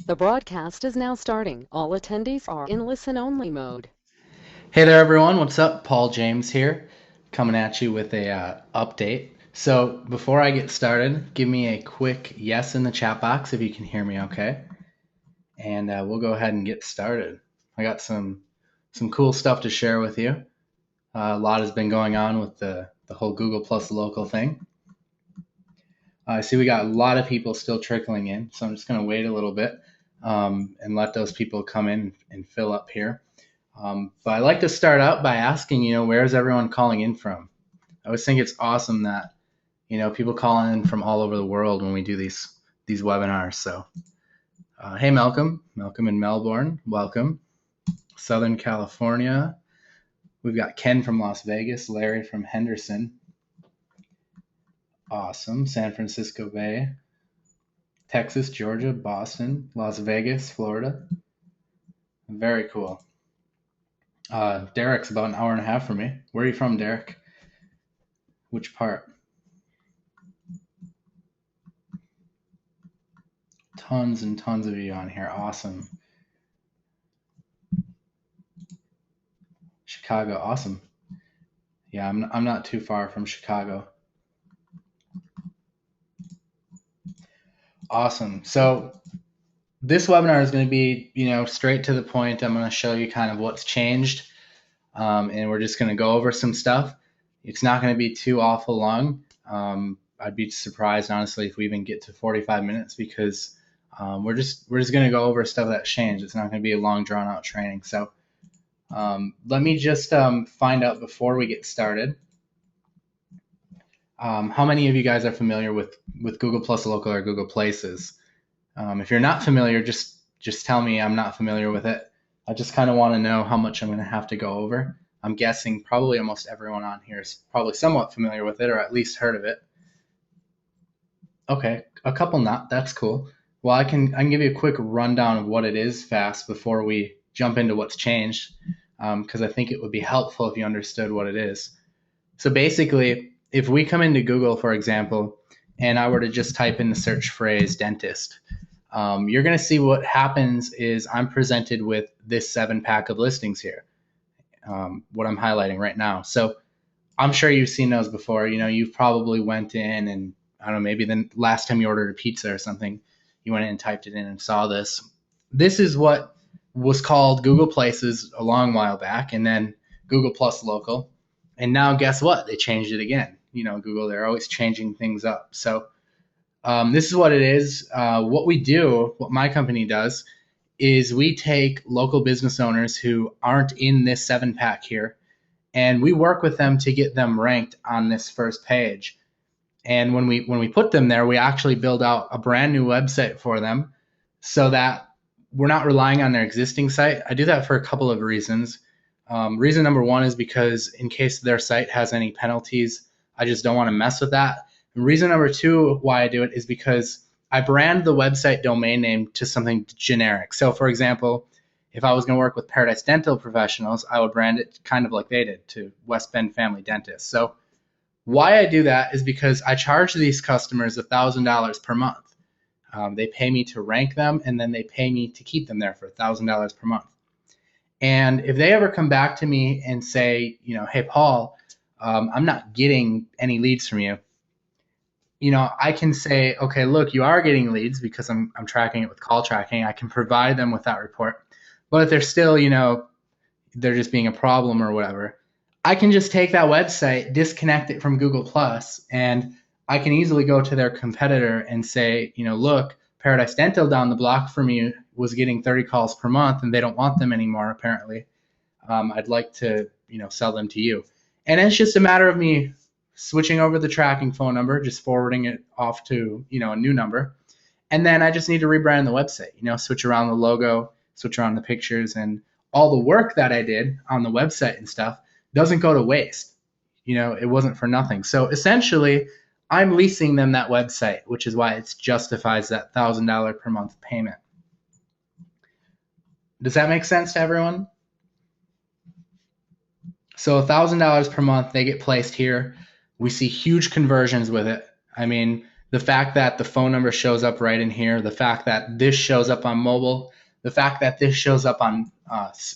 The broadcast is now starting. All attendees are in listen-only mode. Hey there, everyone. What's up? Paul James here, coming at you with a update. So before I get started, give me a quick yes in the chat box if you can hear me okay, and we'll go ahead and get started. I got some cool stuff to share with you. A lot has been going on with the whole Google Plus Local thing. I see we got a lot of people still trickling in, so I'm just going to wait a little bit and let those people come in and fill up here. But I like to start out by asking, where's everyone calling in from? I always think it's awesome that, people call in from all over the world when we do these webinars. So, hey, Malcolm in Melbourne, welcome. Southern California, we've got Ken from Las Vegas, Larry from Henderson. Awesome. San Francisco Bay, Texas, Georgia, Boston, Las Vegas, Florida. Very cool. Derek's about an hour and a half from me. Where are you from, Derek? Which part? Tons and tons of you on here. Awesome. Chicago. Awesome. Yeah, I'm not too far from Chicago. Awesome. So this webinar is going to be, straight to the point. I'm going to show you kind of what's changed, and we're just going to go over some stuff. It's not going to be too awful long. I'd be surprised, honestly, if we even get to 45 minutes because we're just going to go over stuff that's changed. It's not going to be a long, drawn-out training. So let me just find out before we get started. How many of you guys are familiar with Google Plus Local or Google Places? If you're not familiar, just tell me I'm not familiar with it. I just kind of want to know how much I'm going to have to go over. I'm guessing probably almost everyone on here is probably somewhat familiar with it or at least heard of it. Okay, a couple not. That's cool. Well, I can give you a quick rundown of what it is fast before we jump into what's changed, because I think it would be helpful if you understood what it is. So basically, if we come into Google, for example, and I were to just type in the search phrase dentist, you're going to see what happens is I'm presented with this 7-pack of listings here, what I'm highlighting right now. So I'm sure you've seen those before. You've probably went in and, I don't know, maybe the last time you ordered a pizza or something, you went in and typed it in and saw this. This is what was called Google Places a long while back, and then Google Plus Local. And now guess what? They changed it again. Google, they're always changing things up. So this is what it is. What we do, what my company does, is we take local business owners who aren't in this 7-pack here, and we work with them to get them ranked on this first page. And when we put them there, we actually build out a brand new website for them so that we're not relying on their existing site. I do that for a couple of reasons. Reason number one is because in case their site has any penalties, I just don't want to mess with that. And reason number two why I do it is because I brand the website domain name to something generic. So for example, if I was going to work with Paradise Dental Professionals, I would brand it kind of like they did to West Bend Family Dentist. So why I do that is because I charge these customers $1,000 per month. They pay me to rank them, and then they pay me to keep them there for $1,000 per month. And if they ever come back to me and say, hey, Paul, I'm not getting any leads from you, I can say, okay, look, you are getting leads because I'm tracking it with call tracking. I can provide them with that report. But if they're still, they're just being a problem or whatever, I can just take that website, disconnect it from Google Plus, and I can easily go to their competitor and say, look, Paradise Dental down the block from you was getting 30 calls per month and they don't want them anymore, apparently. I'd like to, sell them to you. And it's just a matter of me switching over the tracking phone number, just forwarding it off to, a new number. And then I just need to rebrand the website, switch around the logo, switch around the pictures, and all the work that I did on the website and stuff doesn't go to waste. It wasn't for nothing. So essentially, I'm leasing them that website, which is why it justifies that $1,000 per month payment. Does that make sense to everyone? So $1,000 per month, they get placed here. We see huge conversions with it. I mean, The fact that the phone number shows up right in here, the fact that this shows up on mobile, the fact that this shows up on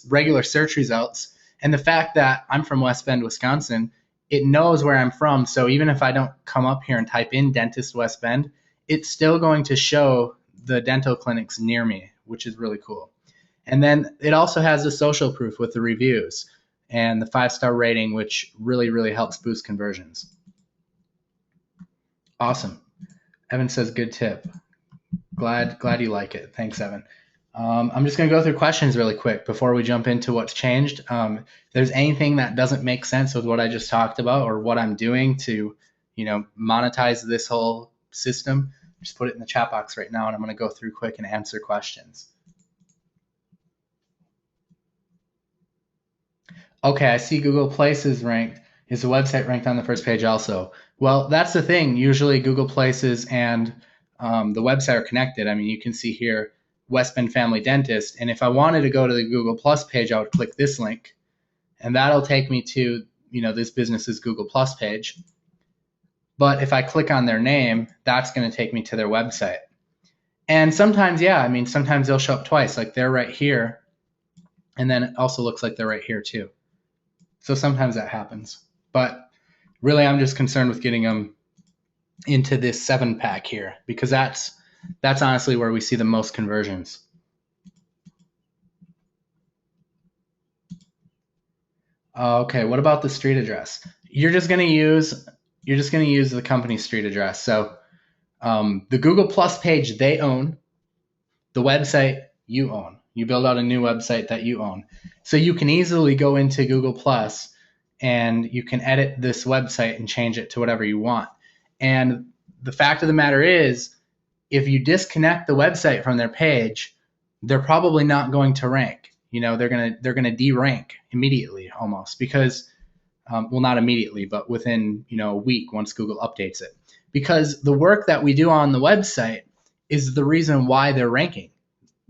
regular search results, and the fact that I'm from West Bend, Wisconsin, it knows where I'm from. So even if I don't come up here and type in Dentist West Bend, it's still going to show the dental clinics near me, which is really cool. And then it also has the social proof with the reviews and the 5-star rating, which really, really helps boost conversions. Awesome. Evan says, good tip. Glad you like it. Thanks, Evan. I'm just going to go through questions really quick before we jump into what's changed. If there's anything that doesn't make sense with what I just talked about or what I'm doing to, monetize this whole system, just put it in the chat box right now, and I'm going to go through quick and answer questions. Okay, I see Google Places ranked. Is the website ranked on the first page also? Well, that's the thing. Usually Google Places and the website are connected. I mean, you can see here, West Bend Family Dentist. And if I wanted to go to the Google Plus page, I would click this link. And that'll take me to, this business's Google Plus page. But if I click on their name, that's going to take me to their website. And sometimes, sometimes they'll show up twice. Like they're right here. And then it also looks like they're right here too. So sometimes that happens. But really, I'm just concerned with getting them into this 7-pack here, because that's honestly where we see the most conversions. Okay, what about the street address? You're just going to use the company street address. So the Google Plus page they own, the website you own. You build out a new website that you own. So you can easily go into Google Plus and you can edit this website and change it to whatever you want. And the fact of the matter is, if you disconnect the website from their page, they're probably not going to rank. They're gonna de-rank immediately almost, because well, not immediately, but within a week once Google updates it. Because the work that we do on the website is the reason why they're ranking.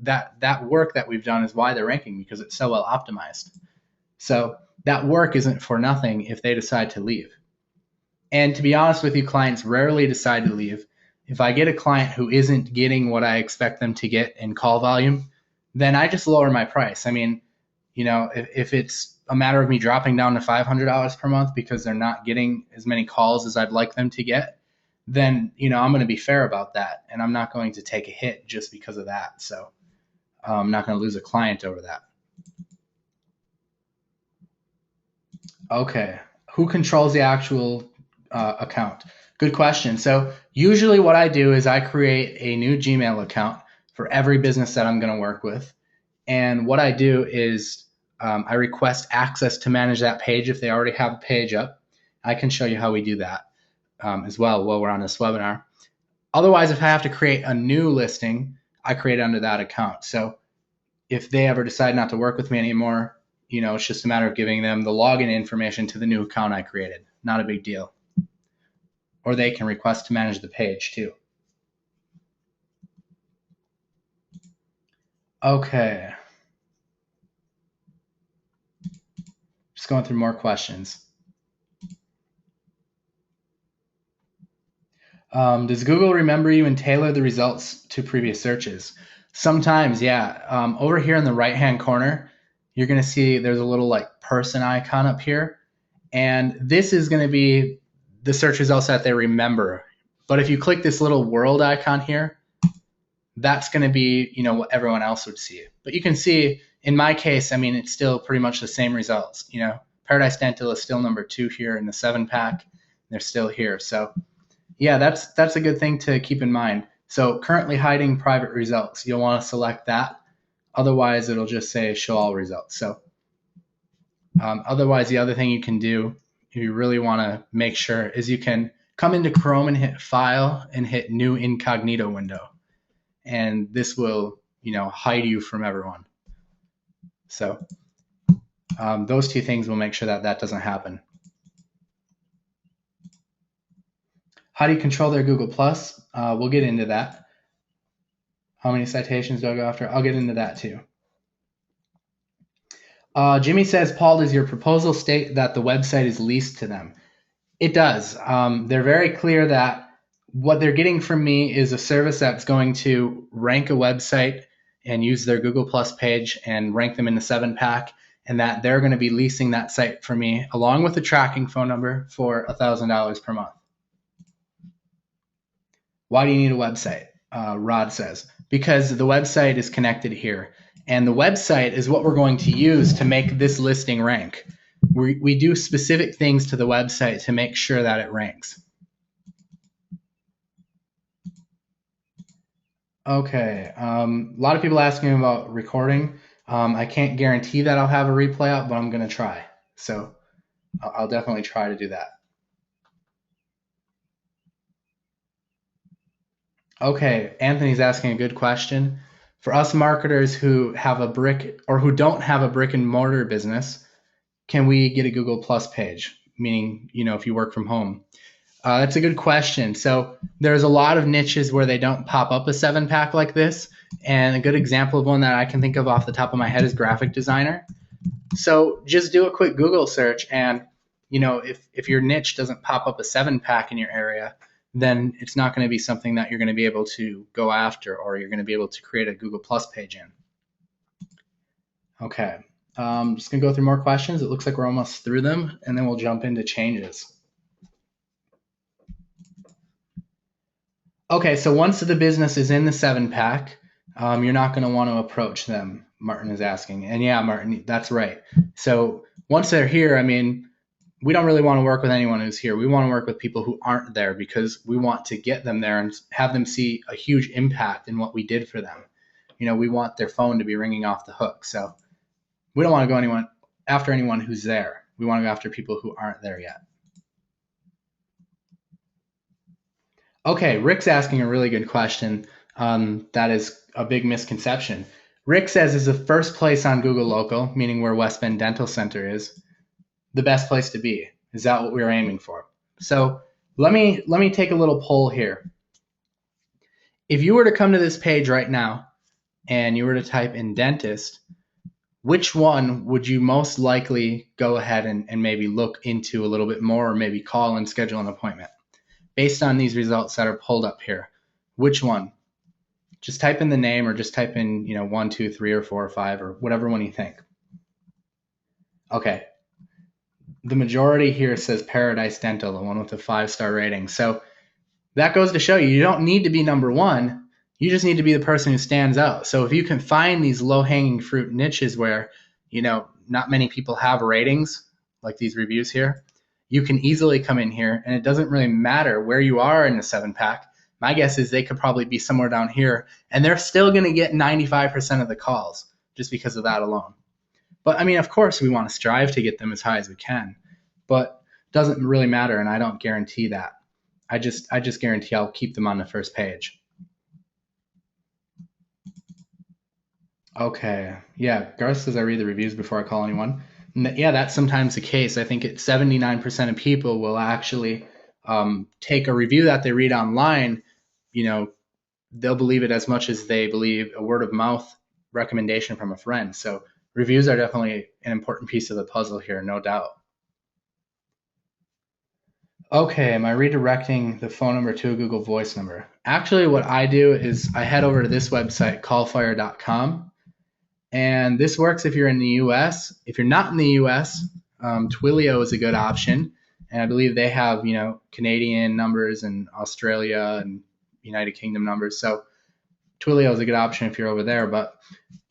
That work that we've done is why they're ranking, because it's so well optimized. So that work isn't for nothing if they decide to leave. And to be honest with you, clients rarely decide to leave. If I get a client who isn't getting what I expect them to get in call volume, then I just lower my price. I mean, if it's a matter of me dropping down to $500 per month because they're not getting as many calls as I'd like them to get, then, I'm going to be fair about that. And I'm not going to take a hit just because of that. So I'm not going to lose a client over that. Okay, who controls the actual account? Good question. So usually what I do is I create a new Gmail account for every business that I'm going to work with. And what I do is I request access to manage that page if they already have a page up. I can show you how we do that as well while we're on this webinar. Otherwise, if I have to create a new listing, I create it under that account. So if they ever decide not to work with me anymore, it's just a matter of giving them the login information to the new account I created. Not a big deal. Or they can request to manage the page too. Okay. Just going through more questions. Does Google remember you and tailor the results to previous searches? Sometimes, yeah. Over here in the right-hand corner, you're going to see there's a little person icon up here. And this is going to be the search results that they remember. But if you click this little world icon here, that's going to be, what everyone else would see. But you can see, in my case, it's still pretty much the same results. Paradise Dental is still number 2 here in the 7-pack. They're still here. So yeah, that's a good thing to keep in mind. So currently hiding private results, you'll want to select that. Otherwise, it'll just say show all results. So otherwise, the other thing you can do if you really want to make sure is you can come into Chrome and hit File and hit New Incognito window. And this will, hide you from everyone. So those 2 things will make sure that doesn't happen. How do you control their Google Plus? We'll get into that. How many citations do I go after? I'll get into that too. Jimmy says, Paul, does your proposal state that the website is leased to them? It does. They're very clear that what they're getting from me is a service that's going to rank a website and use their Google Plus page and rank them in the 7-pack, and that they're going to be leasing that site for me along with a tracking phone number for $1,000 per month. Why do you need a website? Rod says, because the website is connected here. And the website is what we're going to use to make this listing rank. We do specific things to the website to make sure that it ranks. Okay, a lot of people asking about recording. I can't guarantee that I'll have a replay out, but I'm going to try. So I'll definitely try to do that. Okay, Anthony's asking a good question. For us marketers who have a brick or who don't have a brick and mortar business, can we get a Google Plus page? Meaning, if you work from home. That's a good question. So there's a lot of niches where they don't pop up a 7-pack like this. And a good example of one that I can think of off the top of my head is graphic designer. So just do a quick Google search, and if your niche doesn't pop up a 7-pack in your area, then it's not going to be something that you're going to be able to go after, or you're going to be able to create a Google Plus page in. Okay, just going to go through more questions. It looks like we're almost through them, and then we'll jump into changes. Okay, so once the business is in the 7-pack, you're not going to want to approach them, Martin is asking. And yeah, Martin, that's right. So once they're here, we don't really want to work with anyone who's here. We want to work with people who aren't there, because we want to get them there and have them see a huge impact in what we did for them. We want their phone to be ringing off the hook. So we don't want to go after anyone who's there. We want to go after people who aren't there yet. Okay, Rick's asking a really good question. That is a big misconception. Rick says, is the first place on Google Local, meaning where West Bend Dental Center is, the best place to be? Is that what we're aiming for? So let me take a little poll here. If you were to come to this page right now and you were to type in dentist, which one would you most likely go ahead and maybe look into a little bit more, or maybe call and schedule an appointment? Based on these results that are pulled up here, which one? Just type in the name, or just type in 1, 2, 3, or 4, or 5, or whatever one you think. Okay. The majority here says Paradise Dental, the one with the 5-star rating. So that goes to show you don't need to be number one. You just need to be the person who stands out. So if you can find these low-hanging fruit niches where, not many people have ratings, like these reviews here, you can easily come in here, and it doesn't really matter where you are in the 7-pack. My guess is they could probably be somewhere down here, and they're still going to get 95% of the calls just because of that alone. But of course we want to strive to get them as high as we can, but it doesn't really matter, and I don't guarantee that. I just guarantee I'll keep them on the first page. Okay, yeah, Garth says I read the reviews before I call anyone. Yeah, that's sometimes the case. I think 79% of people will actually take a review that they read online. They'll believe it as much as they believe a word of mouth recommendation from a friend. So reviews are definitely an important piece of the puzzle here, no doubt. Okay, am I redirecting the phone number to a Google Voice number? Actually, what I do is I head over to this website, callfire.com. And this works if you're in the US. If you're not in the US, Twilio is a good option. And I believe they have, Canadian numbers and Australia and United Kingdom numbers. So Twilio is a good option if you're over there. But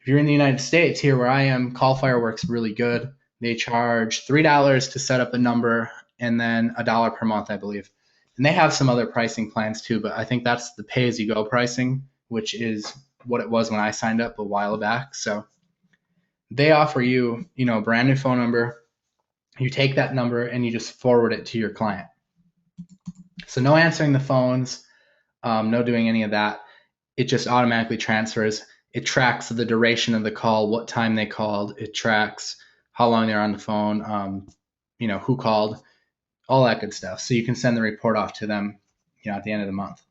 if you're in the United States, here where I am, Callfire works really good. They charge $3 to set up a number, and then $1 per month, I believe. And they have some other pricing plans too, but I think that's the pay-as-you-go pricing, which is what it was when I signed up a while back. So they offer you, a brand new phone number. You take that number and you just forward it to your client. So no answering the phones, no doing any of that. It just automatically transfers. It tracks the duration of the call, what time they called. It tracks how long they're on the phone, who called, all that good stuff. So you can send the report off to them, at the end of the month.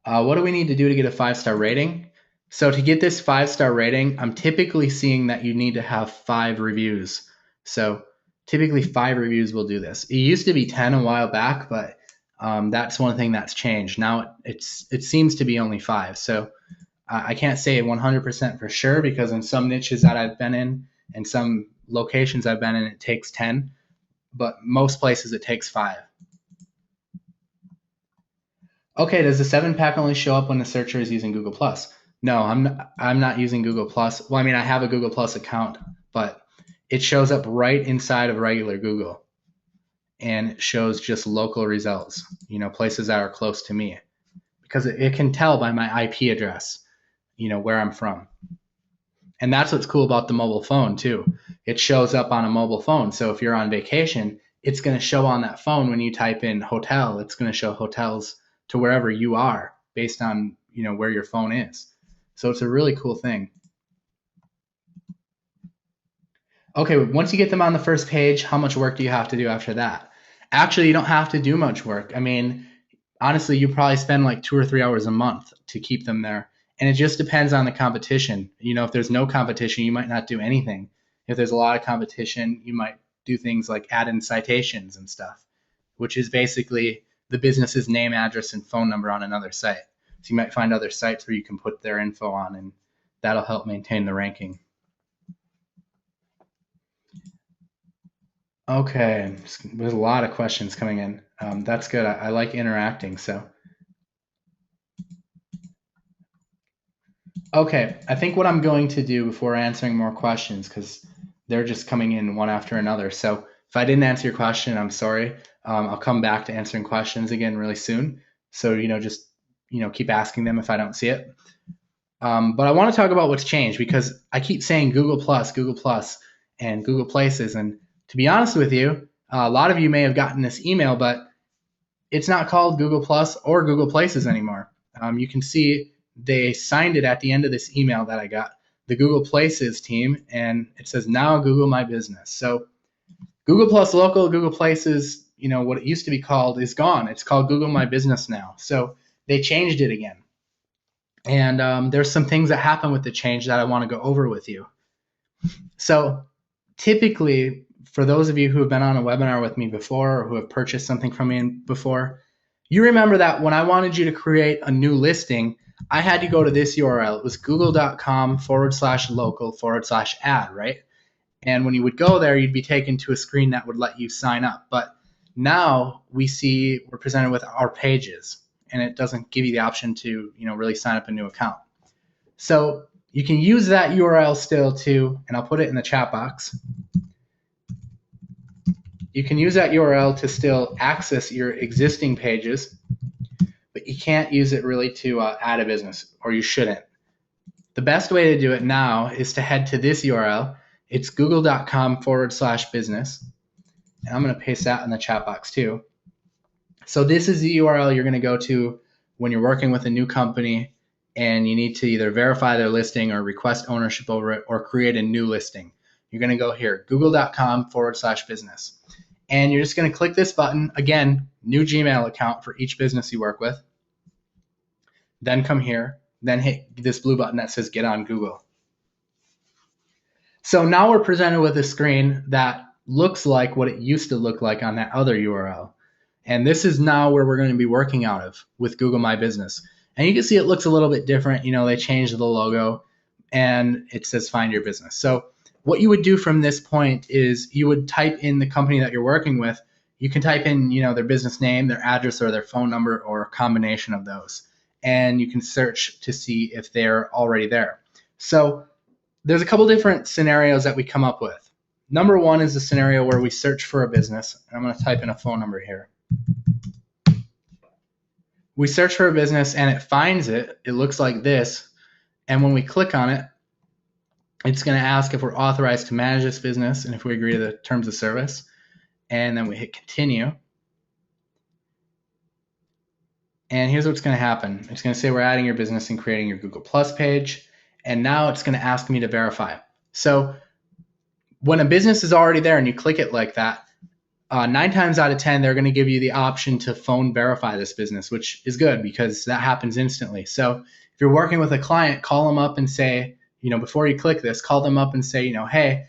What do we need to do to get a 5-star rating? So to get this 5-star rating, I'm typically seeing that you need to have 5 reviews. So Typically 5 reviews will do this. It used to be 10 a while back, but that's one thing that's changed. Now it seems to be only 5. So I can't say 100% for sure, because in some niches that I've been in and some locations I've been in, it takes 10, but most places it takes 5. Okay, does the 7-pack only show up when the searcher is using Google Plus? No, I'm not using Google Plus. Well, I mean, I have a Google Plus account, but it shows up right inside of regular Google, and it shows just local results, places that are close to me, because it can tell by my IP address, where I'm from. And that's what's cool about the mobile phone too. It shows up on a mobile phone. So if you're on vacation, it's going to show on that phone when you type in hotel. It's going to show hotels to wherever you are based on, where your phone is. So it's a really cool thing. Okay, once you get them on the first page, how much work do you have to do after that? Actually, you don't have to do much work. I mean, honestly, you probably spend like 2 or 3 hours a month to keep them there. And it just depends on the competition. If there's no competition, you might not do anything. If there's a lot of competition, you might do things like add in citations and stuff, which is basically the business's name, address, and phone number on another site. So you might find other sites where you can put their info on, and that'll help maintain the ranking. Okay, there's a lot of questions coming in. That's good. I like interacting, so. Okay, I think what I'm going to do before answering more questions, because they're just coming in one after another. So if I didn't answer your question, I'm sorry. I'll come back to answering questions again really soon. So, just, keep asking them if I don't see it. But I want to talk about what's changed, because I keep saying Google Plus, and Google Places. And to be honest with you, a lot of you may have gotten this email, but it's not called Google Plus or Google Places anymore. You can see they signed it at the end of this email that I got, the Google Places team, and it says now Google My Business. So Google Plus Local, Google Places, what it used to be called is gone. It's called Google My Business now. So they changed it again. And there's some things that happen with the change that I want to go over with you. So typically, for those of you who have been on a webinar with me before, or who have purchased something from me before, you remember that when I wanted you to create a new listing, I had to go to this URL. It was google.com/local/ad, right? And when you would go there, you'd be taken to a screen that would let you sign up. But now we're presented with our pages, and it doesn't give you the option to, really sign up a new account. So you can use that URL still too, and I'll put it in the chat box. You can use that URL to still access your existing pages, but you can't use it really to add a business, or you shouldn't. The best way to do it now is to head to this URL. It's google.com/business. And I'm going to paste that in the chat box too. So this is the URL you're going to go to when you're working with a new company and you need to either verify their listing or request ownership over it or create a new listing. You're going to go here, google.com/business. And you're just going to click this button. Again, new Gmail account for each business you work with. Then come here, then hit this blue button that says Get on Google. So now we're presented with a screen that looks like what it used to look like on that other URL. And this is now where we're going to be working out of with Google My Business. And you can see it looks a little bit different. They changed the logo and it says Find Your Business. So what you would do from this point is you would type in the company that you're working with. You can type in, their business name, their address, or their phone number, or a combination of those. And you can search to see if they're already there. So there's a couple different scenarios that we come up with. Number one is the scenario where we search for a business. And I'm going to type in a phone number here. We search for a business and it finds it. It looks like this. And when we click on it, it's going to ask if we're authorized to manage this business and if we agree to the terms of service. And then we hit continue. And here's what's going to happen. It's going to say we're adding your business and creating your Google Plus page. And now it's going to ask me to verify. So when a business is already there and you click it like that, 9 times out of 10, they're going to give you the option to phone verify this business, which is good because that happens instantly. So if you're working with a client, call them up and say, before you click this, call them up and say, hey,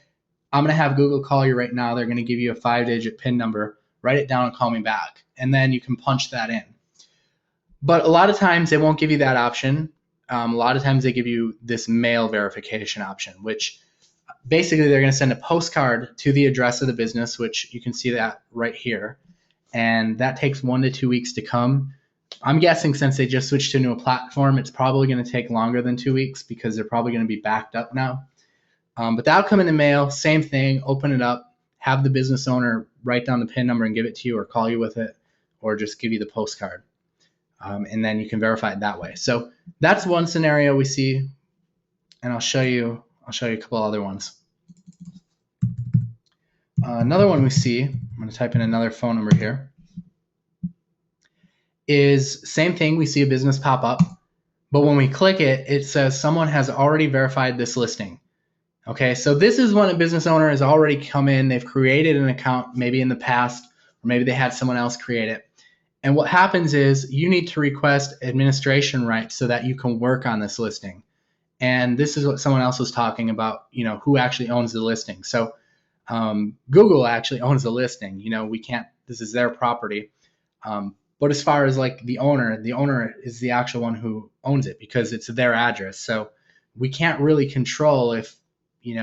I'm going to have Google call you right now. They're going to give you a 5-digit PIN number. Write it down and call me back. And then you can punch that in. But a lot of times they won't give you that option. A lot of times they give you this mail verification option, which basically they're going to send a postcard to the address of the business, which you can see that right here. And that takes 1 to 2 weeks to come. I'm guessing since they just switched to a new platform, it's probably going to take longer than 2 weeks because they're probably going to be backed up now. But that'll come in the mail, same thing, open it up, have the business owner write down the PIN number and give it to you or call you with it or just give you the postcard. And then you can verify it that way. So that's one scenario we see, and I'll show you a couple other ones. Another one we see, I'm going to type in another phone number here, is same thing. We see a business pop up, but when we click it, it says someone has already verified this listing. Okay, so this is when a business owner has already come in, they've created an account maybe in the past, or maybe they had someone else create it. And what happens is you need to request administration rights so that you can work on this listing. And this is what someone else was talking about, who actually owns the listing. So Google actually owns the listing. We can't, this is their property. But as far as like the owner is the actual one who owns it because it's their address. So we can't really control if, you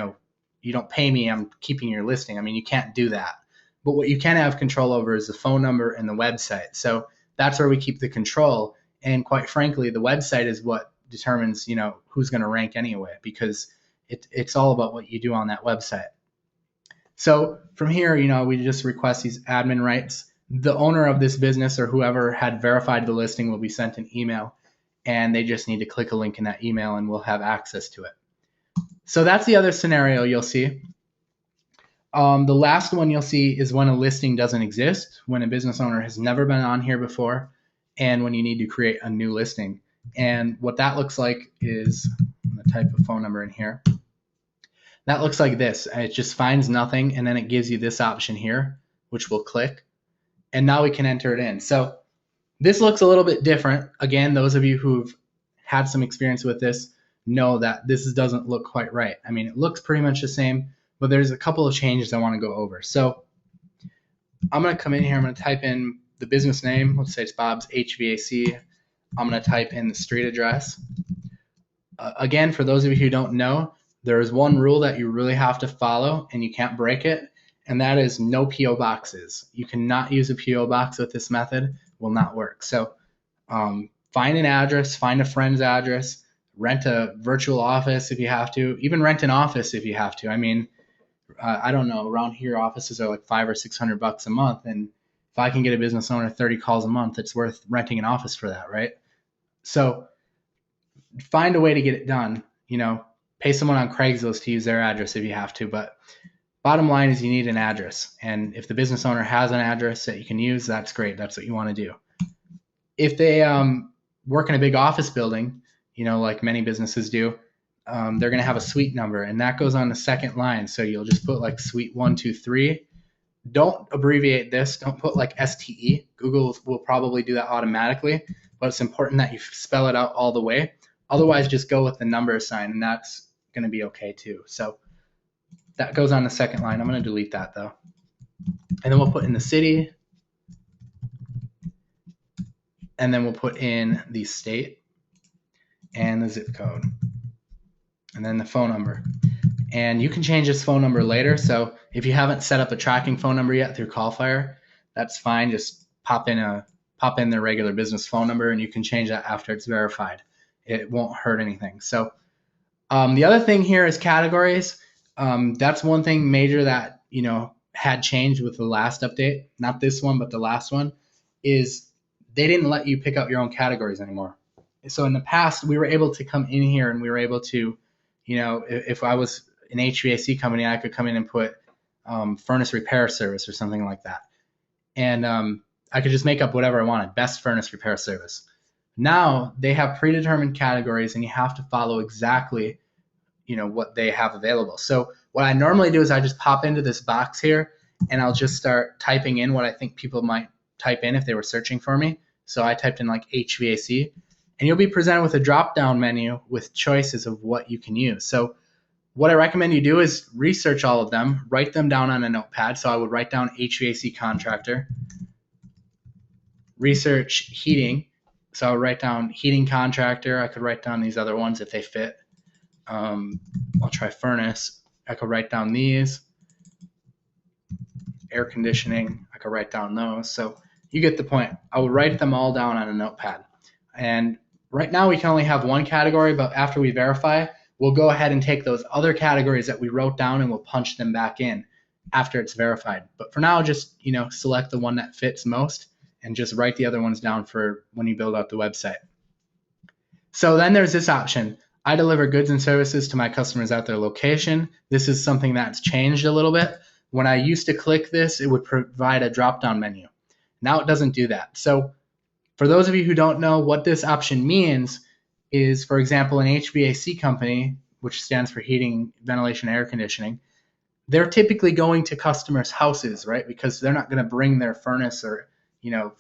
don't pay me, I'm keeping your listing. I mean, you can't do that. But what you can have control over is the phone number and the website. So that's where we keep the control. And quite frankly, the website is what determines, who's going to rank anyway, because it's all about what you do on that website. So from here, we just request these admin rights. The owner of this business or whoever had verified the listing will be sent an email, and they just need to click a link in that email and we'll have access to it. So that's the other scenario you'll see. The last one you'll see is when a listing doesn't exist, when a business owner has never been on here before, and when you need to create a new listing. And what that looks like is, I'm going to type a phone number in here. That looks like this. It just finds nothing, and then it gives you this option here, which we'll click. And now we can enter it in. So this looks a little bit different. Again, those of you who've had some experience with this know that this doesn't look quite right. I mean, it looks pretty much the same, but there's a couple of changes I want to go over. So I'm going to come in here. I'm going to type in the business name. Let's say it's Bob's HVAC. I'm going to type in the street address. Again, for those of you who don't know, there is one rule that you really have to follow and you can't break it, and that is no PO boxes. You cannot use a PO box with this method. It will not work. So find an address, find a friend's address, rent a virtual office if you have to, even rent an office if you have to. I mean, I don't know, around here offices are like $500 or $600 a month, and if I can get a business owner 30 calls a month, it's worth renting an office for that, right? So find a way to get it done. Pay someone on Craigslist to use their address if you have to, but bottom line is you need an address. And if the business owner has an address that you can use, that's great. That's what you want to do. If they work in a big office building, like many businesses do, they're going to have a suite number, and that goes on the second line. So you'll just put like suite 123. Don't abbreviate this. Don't put like STE. Google will probably do that automatically, but it's important that you spell it out all the way. Otherwise, just go with the number sign, and that's going to be okay too. So that goes on the second line. I'm going to delete that though. And then we'll put in the city, and then we'll put in the state and the zip code, and then the phone number. And you can change this phone number later. So if you haven't set up a tracking phone number yet through CallFire, that's fine. Just pop in their regular business phone number, and you can change that after it's verified. It won't hurt anything. So the other thing here is categories. That's one thing major that had changed with the last update. Not this one, but the last one, is they didn't let you pick out your own categories anymore. So in the past, we were able to come in here and we were able to, if I was an HVAC company, I could come in and put furnace repair service or something like that. And I could just make up whatever I wanted, best furnace repair service. Now they have predetermined categories, and you have to follow exactly, what they have available. So what I normally do is I just pop into this box here, and I'll just start typing in what I think people might type in if they were searching for me. So I typed in like HVAC, and you'll be presented with a drop-down menu with choices of what you can use. So What I recommend you do is research all of them, write them down on a notepad. So I would write down HVAC contractor, research heating. So I would write down heating contractor. I could write down these other ones if they fit. I'll try furnace. I could write down these. Air conditioning, I could write down those. So you get the point. I would write them all down on a notepad. And right now we can only have one category, but after we verify, we'll go ahead and take those other categories that we wrote down and we'll punch them back in after it's verified. But for now, just select the one that fits most and just write the other ones down for when you build out the website. So then there's this option. I deliver goods and services to my customers at their location. This is something that's changed a little bit. When I used to click this, it would provide a drop-down menu. Now it doesn't do that. So for those of you who don't know what this option means is, for example, an HVAC company, which stands for heating, ventilation, air conditioning, they're typically going to customers' houses, right? Because they're not going to bring their furnace or,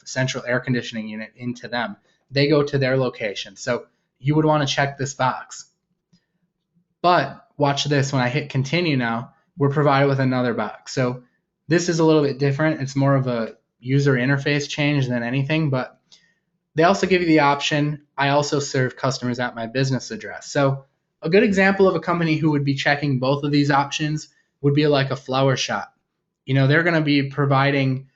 central air conditioning unit into them. They go to their location. So you would want to check this box. But watch this. When I hit continue now, we're provided with another box. So this is a little bit different. It's more of a user interface change than anything, but they also give you the option, I also serve customers at my business address. So a good example of a company who would be checking both of these options would be like a flower shop. They're going to be providing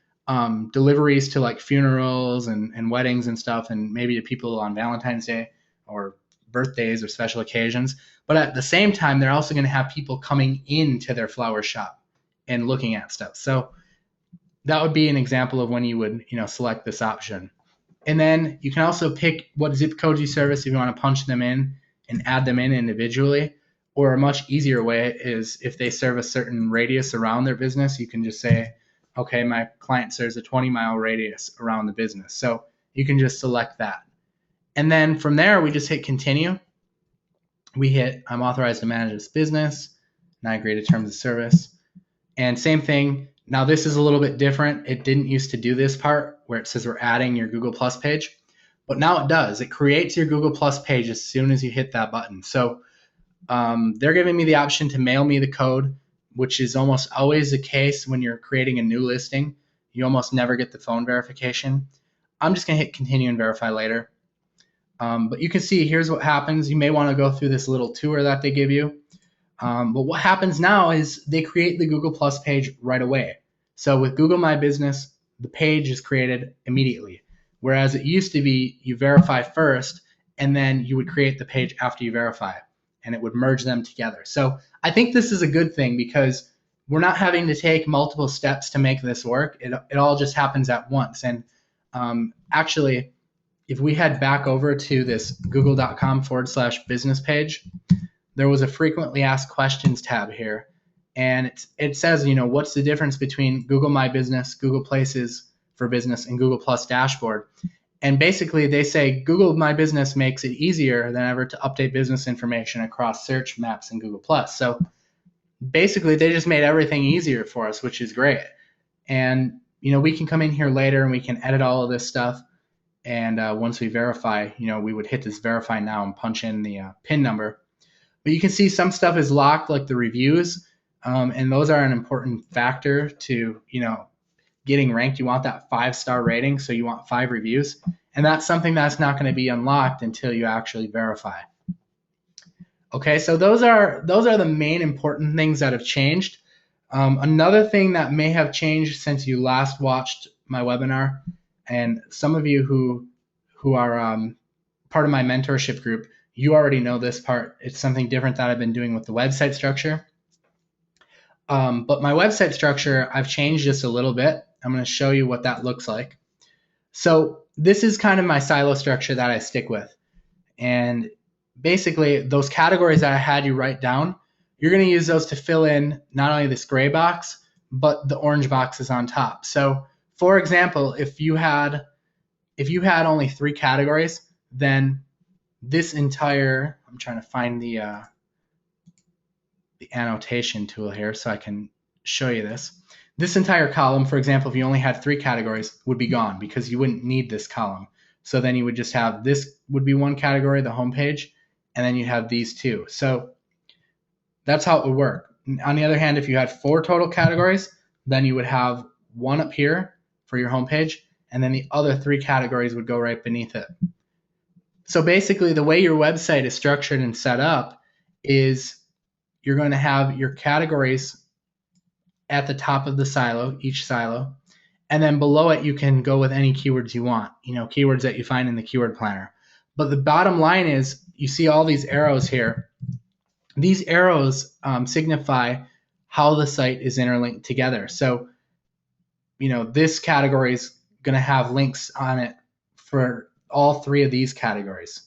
deliveries to like funerals and weddings and stuff, and maybe to people on Valentine's Day or birthdays or special occasions. But at the same time, they're also going to have people coming into their flower shop and looking at stuff. So that would be an example of when you would, select this option. And then you can also pick what zip codes you service if you want to punch them in and add them in individually. Or a much easier way is if they serve a certain radius around their business, you can just say, okay, my client serves a 20-mile radius around the business. So you can just select that. And then from there, we just hit continue. We hit, I'm authorized to manage this business, and I agree to terms of service. And same thing. Now this is a little bit different. It didn't used to do this part where it says we're adding your Google Plus page, but now it does. It creates your Google Plus page as soon as you hit that button. So they're giving me the option to mail me the code, which is almost always the case when you're creating a new listing. You almost never get the phone verification. I'm just going to hit continue and verify later. But you can see here's what happens. You may want to go through this little tour that they give you. But what happens now is they create the Google Plus page right away. So with Google My Business, the page is created immediately. Whereas it used to be you verify first, and then you would create the page after you verify, and it would merge them together. So I think this is a good thing because we're not having to take multiple steps to make this work. It all just happens at once. And actually, if we head back over to this google.com/business page, there was a frequently asked questions tab here. And it says, what's the difference between Google My Business, Google Places for Business, and Google Plus Dashboard? And basically they say Google My Business makes it easier than ever to update business information across search, maps, and Google Plus. So basically they just made everything easier for us, which is great. And, we can come in here later and we can edit all of this stuff. And once we verify, we would hit this verify now and punch in the PIN number. But you can see some stuff is locked, like the reviews, and those are an important factor to, getting ranked. You want that 5-star rating, so you want 5 reviews, and that's something that's not going to be unlocked until you actually verify. Okay, so those are the main important things that have changed. Another thing that may have changed since you last watched my webinar, and some of you who are part of my mentorship group, you already know this part. It's something different that I've been doing with the website structure. But my website structure, I've changed just a little bit. I'm going to show you what that looks like. So this is kind of my silo structure that I stick with. And basically, those categories that I had you write down, you're going to use those to fill in not only this gray box, but the orange boxes on top. So for example, if you had only 3 categories, then this entire, I'm trying to find the annotation tool here so I can show you this. This entire column, for example, if you only had 3 categories, would be gone because you wouldn't need this column. So then you would just have this would be one category, the home page, and then you have these 2. So That's how it would work. On the other hand, if you had 4 total categories, then you would have one up here for your homepage, and then the other 3 categories would go right beneath it. So basically, the way your website is structured and set up is you're going to have your categories at the top of the silo, each silo, and then below it you can go with any keywords you want, keywords that you find in the keyword planner. But the bottom line is, you see all these arrows here. These arrows signify how the site is interlinked together. So, this category is going to have links on it for all 3 of these categories.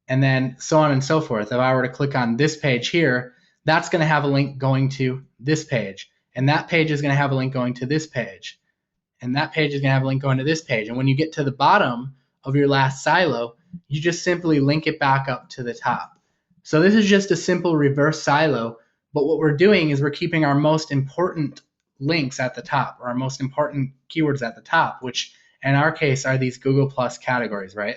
And then so on and so forth. If I were to click on this page here, that's going to have a link going to this page. And that page is going to have a link going to this page. And that page is going to have a link going to this page. And when you get to the bottom of your last silo, you just simply link it back up to the top. So this is just a simple reverse silo, but what we're doing is we're keeping our most important links at the top, or our most important keywords at the top, which in our case are these Google Plus categories, right?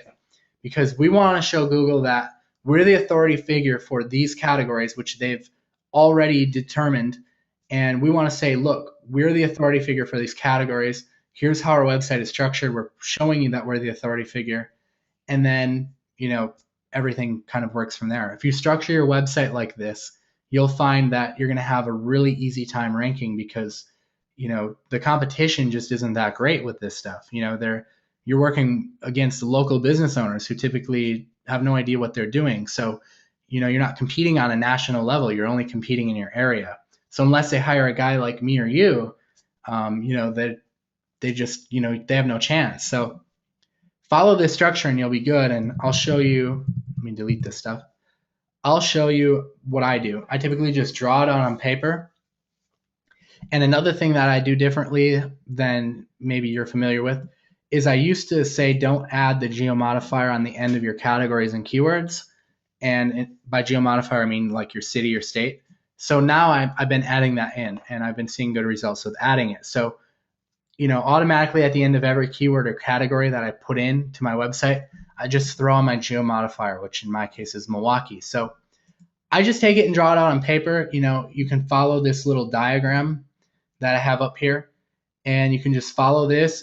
Because we want to show Google that we're the authority figure for these categories, which they've already determined. And we want to say, look, we're the authority figure for these categories. Here's how our website is structured. We're showing you that we're the authority figure. And then, everything kind of works from there. If you structure your website like this, you'll find that you're going to have a really easy time ranking, because, the competition just isn't that great with this stuff. You're working against local business owners who typically have no idea what they're doing. So, you're not competing on a national level. You're only competing in your area. So unless they hire a guy like me or you, they just, they have no chance. So follow this structure and you'll be good. And I'll show you, let me delete this stuff. I'll show you what I do. I typically just draw it out on paper. And another thing that I do differently than maybe you're familiar with is I used to say, don't add the geo modifier on the end of your categories and keywords. And by geo modifier, I mean like your city or state. So now I've been adding that in, and I've been seeing good results with adding it. So, automatically at the end of every keyword or category that I put in to my website, I just throw on my geo modifier, which in my case is Milwaukee. So I just take it and draw it out on paper. You can follow this little diagram that I have up here, and you can just follow this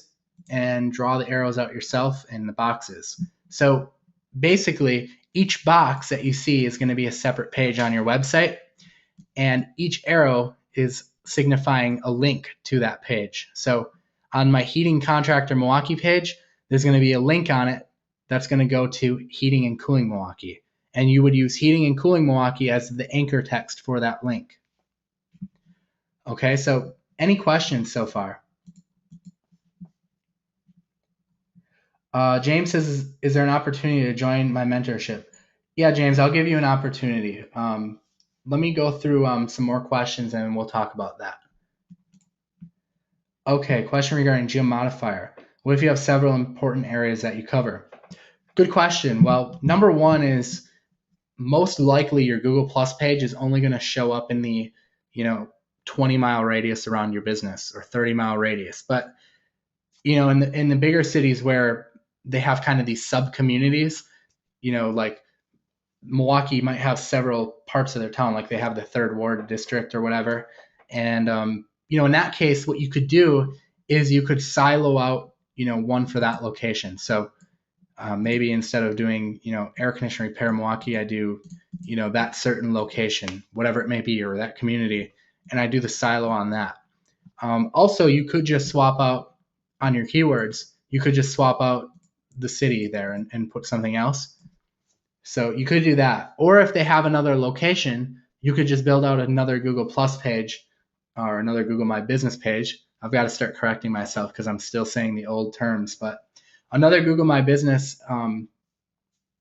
and draw the arrows out yourself in the boxes. So basically, each box that you see is going to be a separate page on your website, and each arrow is signifying a link to that page. So on my heating contractor Milwaukee page, there's going to be a link on it that's going to go to heating and cooling Milwaukee. And you would use heating and cooling Milwaukee as the anchor text for that link. Okay, so any questions so far? James says, is there an opportunity to join my mentorship? Yeah, James, I'll give you an opportunity. Let me go through some more questions and we'll talk about that. Okay, question regarding geo modifier. What if you have several important areas that you cover? Good question. Well, number one is most likely your Google Plus page is only going to show up in the 20-mile radius around your business, or 30-mile radius. But in the bigger cities where they have kind of these sub communities, like Milwaukee might have several parts of their town, like they have the third ward district or whatever. And in that case, what you could do is you could silo out one for that location. So maybe instead of doing air conditioner repair Milwaukee, I do that certain location, whatever it may be, or that community, and I do the silo on that. Also, you could just swap out on your keywords. You could just swap out the city there and put something else. So you could do that. Or if they have another location, you could just build out another Google Plus page or another Google My Business page. I've got to start correcting myself because I'm still saying the old terms, but another Google My Business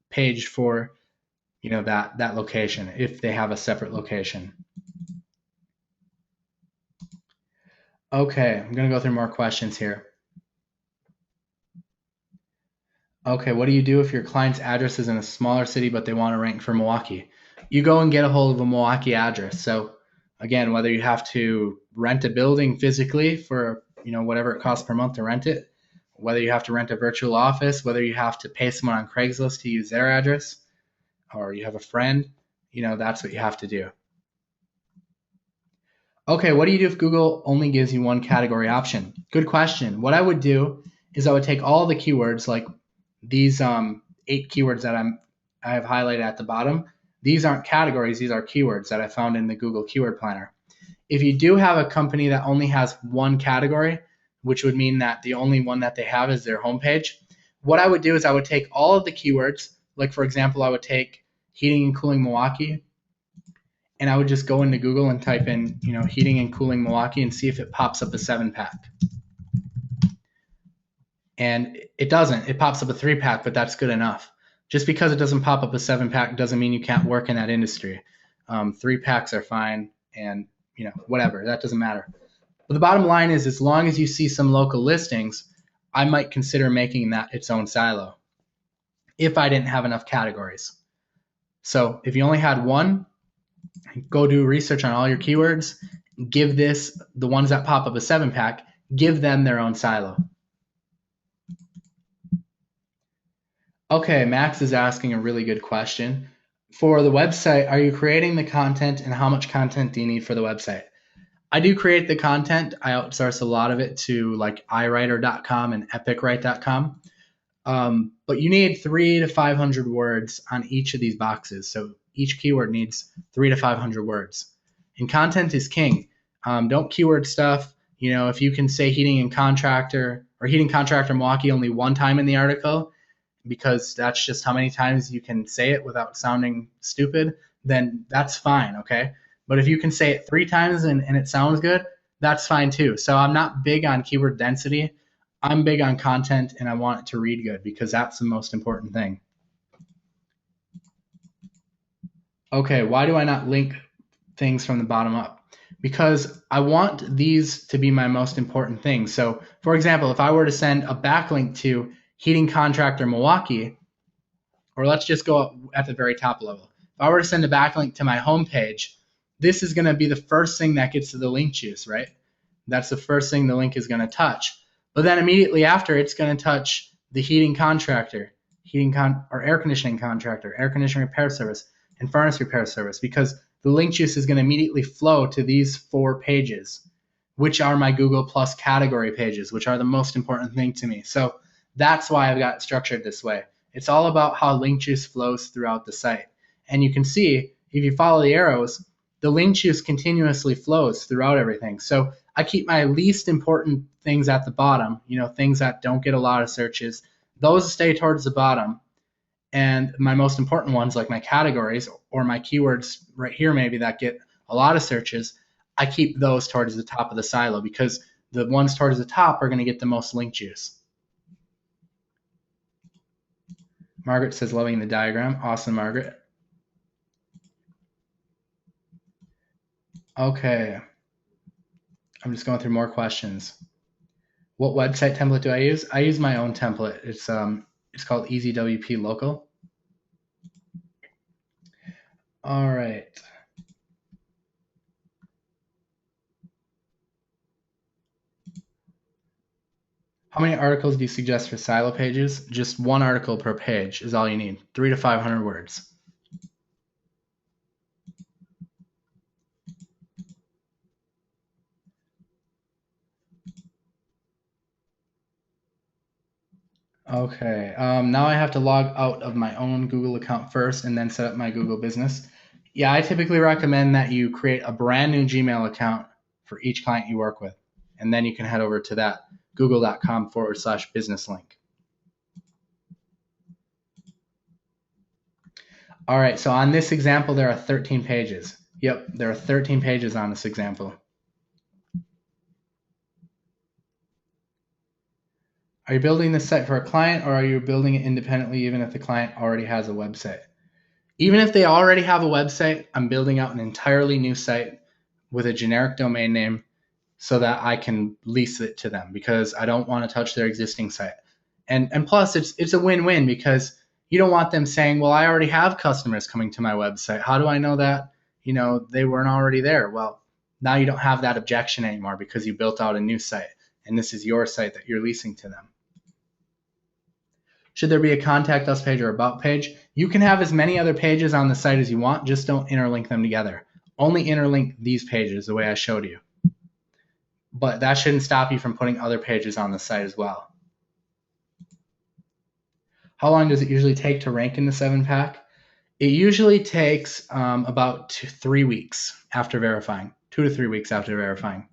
page for that location if they have a separate location. Okay, I'm going to go through more questions here. Okay, what do you do if your client's address is in a smaller city but they want to rank for Milwaukee? You go and get a hold of a Milwaukee address. So again, whether you have to rent a building physically for whatever it costs per month to rent it, whether you have to rent a virtual office, whether you have to pay someone on Craigslist to use their address, or you have a friend, that's what you have to do. Okay, what do you do if Google only gives you one category option? Good question. What I would do is I would take all the keywords, like these 8 keywords that I have highlighted at the bottom. These aren't categories, these are keywords that I found in the Google Keyword Planner. If you do have a company that only has one category, which would mean that the only one that they have is their homepage, what I would do is I would take all of the keywords, like for example, I would take heating and cooling Milwaukee, and I would just go into Google and type in, heating and cooling Milwaukee and see if it pops up a 7-pack. And it doesn't. It pops up a 3-pack, but that's good enough. Just because it doesn't pop up a 7-pack doesn't mean you can't work in that industry. 3-packs are fine, and whatever. That doesn't matter. But the bottom line is, as long as you see some local listings, I might consider making that its own silo if I didn't have enough categories. So if you only had one, go do research on all your keywords. Give the ones that pop up a 7-pack, give them their own silo. Okay, Max is asking a really good question. For the website, are you creating the content, and how much content do you need for the website? I do create the content. I outsource a lot of it to like iWriter.com and epicwrite.com. But you need 300 to 500 words on each of these boxes. So each keyword needs 300 to 500 words. And content is king. Don't keyword stuff. If you can say heating and contractor or heating contractor Milwaukee only one time in the article, because that's just how many times you can say it without sounding stupid, then that's fine, okay? But if you can say it 3 times and it sounds good, that's fine too. So I'm not big on keyword density. I'm big on content, and I want it to read good because that's the most important thing. Okay, why do I not link things from the bottom up? Because I want these to be my most important things. So, for example, if I were to send a backlink to heating contractor Milwaukee, or let's just go up at the very top level. If I were to send a backlink to my homepage, this is going to be the first thing that gets to the link juice, right? That's the first thing the link is going to touch. But then immediately after, it's going to touch the heating contractor, or air conditioning contractor, air conditioning repair service, and furnace repair service, because the link juice is going to immediately flow to these 4 pages, which are my Google Plus category pages, which are the most important thing to me. So that's why I've got it structured this way. It's all about how link juice flows throughout the site. And you can see, if you follow the arrows, the link juice continuously flows throughout everything. So I keep my least important things at the bottom, things that don't get a lot of searches. Those stay towards the bottom. And my most important ones, like my categories or my keywords right here maybe that get a lot of searches, I keep those towards the top of the silo, because the ones towards the top are going to get the most link juice. Margaret says, loving the diagram. Awesome, Margaret. Okay. I'm just going through more questions. What website template do I use? I use my own template. It's called EasyWP Local. All right. How many articles do you suggest for silo pages? Just 1 article per page is all you need. 300 to 500 words. Okay, now I have to log out of my own Google account first and then set up my Google business. Yeah, I typically recommend that you create a brand new Gmail account for each client you work with. And then you can head over to that google.com/business link. All right, so on this example, there are 13 pages. Yep, there are 13 pages on this example. Are you building this site for a client, or are you building it independently even if the client already has a website? Even if they already have a website, I'm building out an entirely new site with a generic domain name so that I can lease it to them, because I don't want to touch their existing site. And plus, it's a win-win, because you don't want them saying, well, I already have customers coming to my website. How do I know that they weren't already there? Well, now you don't have that objection anymore, because you built out a new site, and this is your site that you're leasing to them. Should there be a contact us page or about page? You can have as many other pages on the site as you want, just don't interlink them together. only interlink these pages the way I showed you. But that shouldn't stop you from putting other pages on the site as well. How long does it usually take to rank in the 7-pack? It usually takes about 3 weeks after verifying, 2 to 3 weeks after verifying.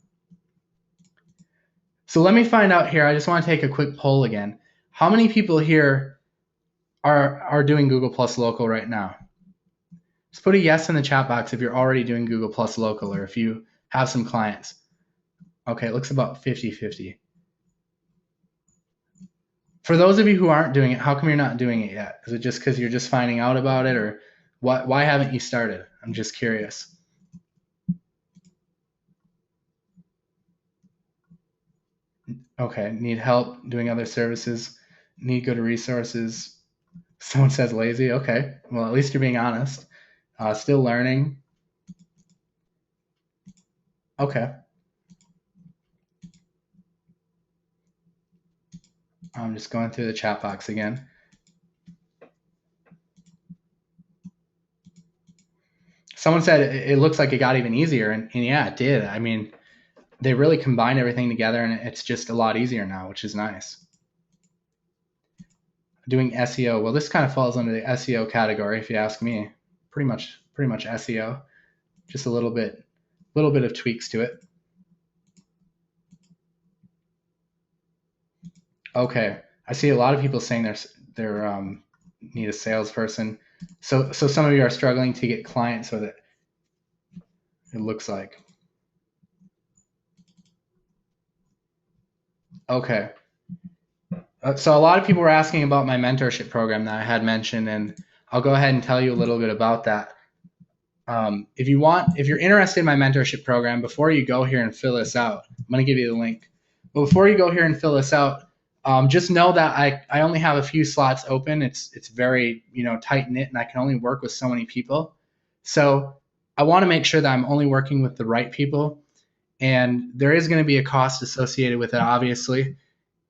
So let me find out here. I just want to take a quick poll again. How many people here are doing Google Plus Local right now? Just put a yes in the chat box if you're already doing Google Plus Local or if you have some clients. Okay, it looks about 50-50. For those of you who aren't doing it, how come you're not doing it yet? Is it just because you're just finding out about it, or why haven't you started? I'm just curious. Okay, need help doing other services, need good resources. Someone says lazy. Okay, well, at least you're being honest. Still learning. Okay. I'm just going through the chat box again. Someone said it looks like it got even easier, and yeah, it did. I mean, they really combined everything together, and it's just a lot easier now, which is nice. Doing SEO, well, this kind of falls under the SEO category, if you ask me. Pretty much SEO, just a little bit of tweaks to it. Okay, I see a lot of people saying they're need a salesperson. So some of you are struggling to get clients with it. It looks like. Okay. So a lot of people were asking about my mentorship program that I had mentioned, and I'll go ahead and tell you a little bit about that. If you're interested in my mentorship program, before you go here and fill this out, I'm going to give you the link. But before you go here and fill this out, just know that I only have a few slots open. It's very tight knit, and I can only work with so many people. So I want to make sure that I'm only working with the right people, and there is going to be a cost associated with it, obviously.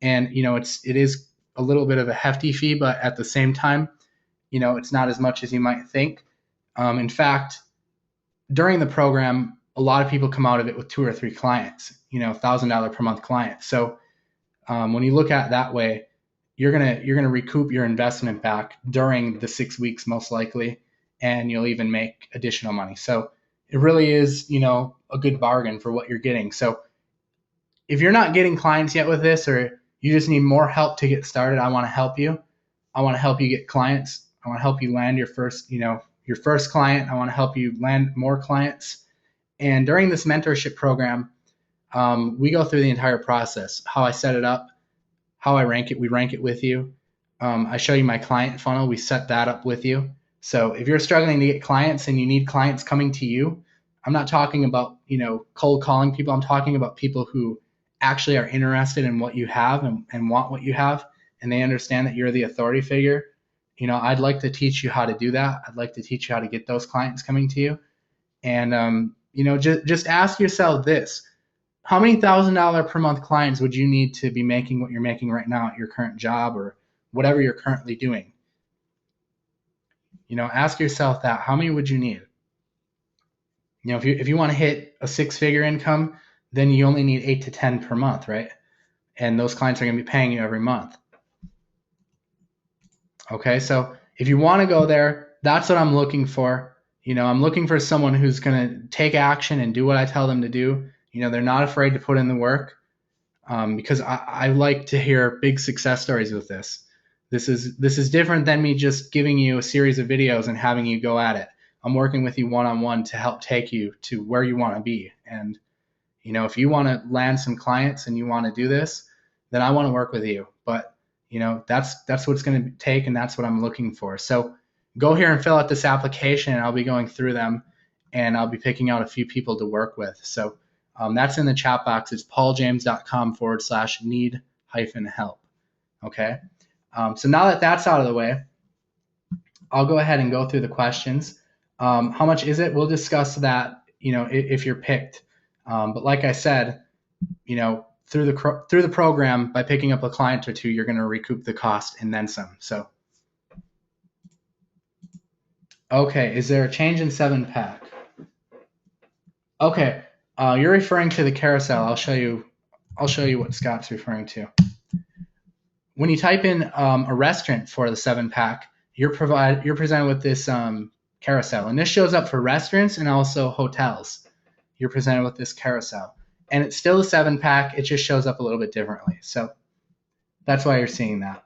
And it is a little bit of a hefty fee, but at the same time, it's not as much as you might think. In fact, during the program, a lot of people come out of it with 2 or 3 clients, $1,000 per month clients. So when you look at it that way, you're gonna recoup your investment back during the 6 weeks most likely, and you'll even make additional money. So it really is a good bargain for what you're getting. So if you're not getting clients yet with this, or you just need more help to get started, I want to help you. I want to help you get clients. I want to help you land your first client. I want to help you land more clients. And during this mentorship program, we go through the entire process, how I set it up, how I rank it. We rank it with you. I show you my client funnel. We set that up with you. So if you're struggling to get clients and you need clients coming to you, I'm not talking about, cold calling people. I'm talking about people who actually are interested in what you have and want what you have, and they understand that you're the authority figure. I'd like to teach you how to do that. I'd like to teach you how to get those clients coming to you. And, just ask yourself this: how many $1,000 per month clients would you need to be making what you're making right now at your current job or whatever you're currently doing? Ask yourself that. How many would you need? If you want to hit a 6-figure income, then you only need 8 to 10 per month, right? And those clients are going to be paying you every month. Okay, so if you want to go there, that's what I'm looking for. I'm looking for someone who's going to take action and do what I tell them to do. They're not afraid to put in the work, because I like to hear big success stories with this. This is different than me just giving you a series of videos and having you go at it. I'm working with you one-on-one to help take you to where you want to be. And if you want to land some clients and you want to do this, then I want to work with you. But that's what it's going to take, and that's what I'm looking for. So go here and fill out this application, and I'll be going through them, and I'll be picking out a few people to work with. So that's in the chat box. It's pauljames.com/need-help. Okay. So now that that's out of the way, I'll go ahead and go through the questions. How much is it? We'll discuss that, if you're picked. But like I said, through the program, by picking up a client or two, you're going to recoup the cost and then some. So, okay, is there a change in 7-pack? Okay, you're referring to the carousel. I'll show you. I'll show you what Scott's referring to. When you type in a restaurant for the 7-pack, you're presented with this carousel, and this shows up for restaurants and also hotels. You're presented with this carousel, and it's still a 7-pack. It just shows up a little bit differently. So that's why you're seeing that.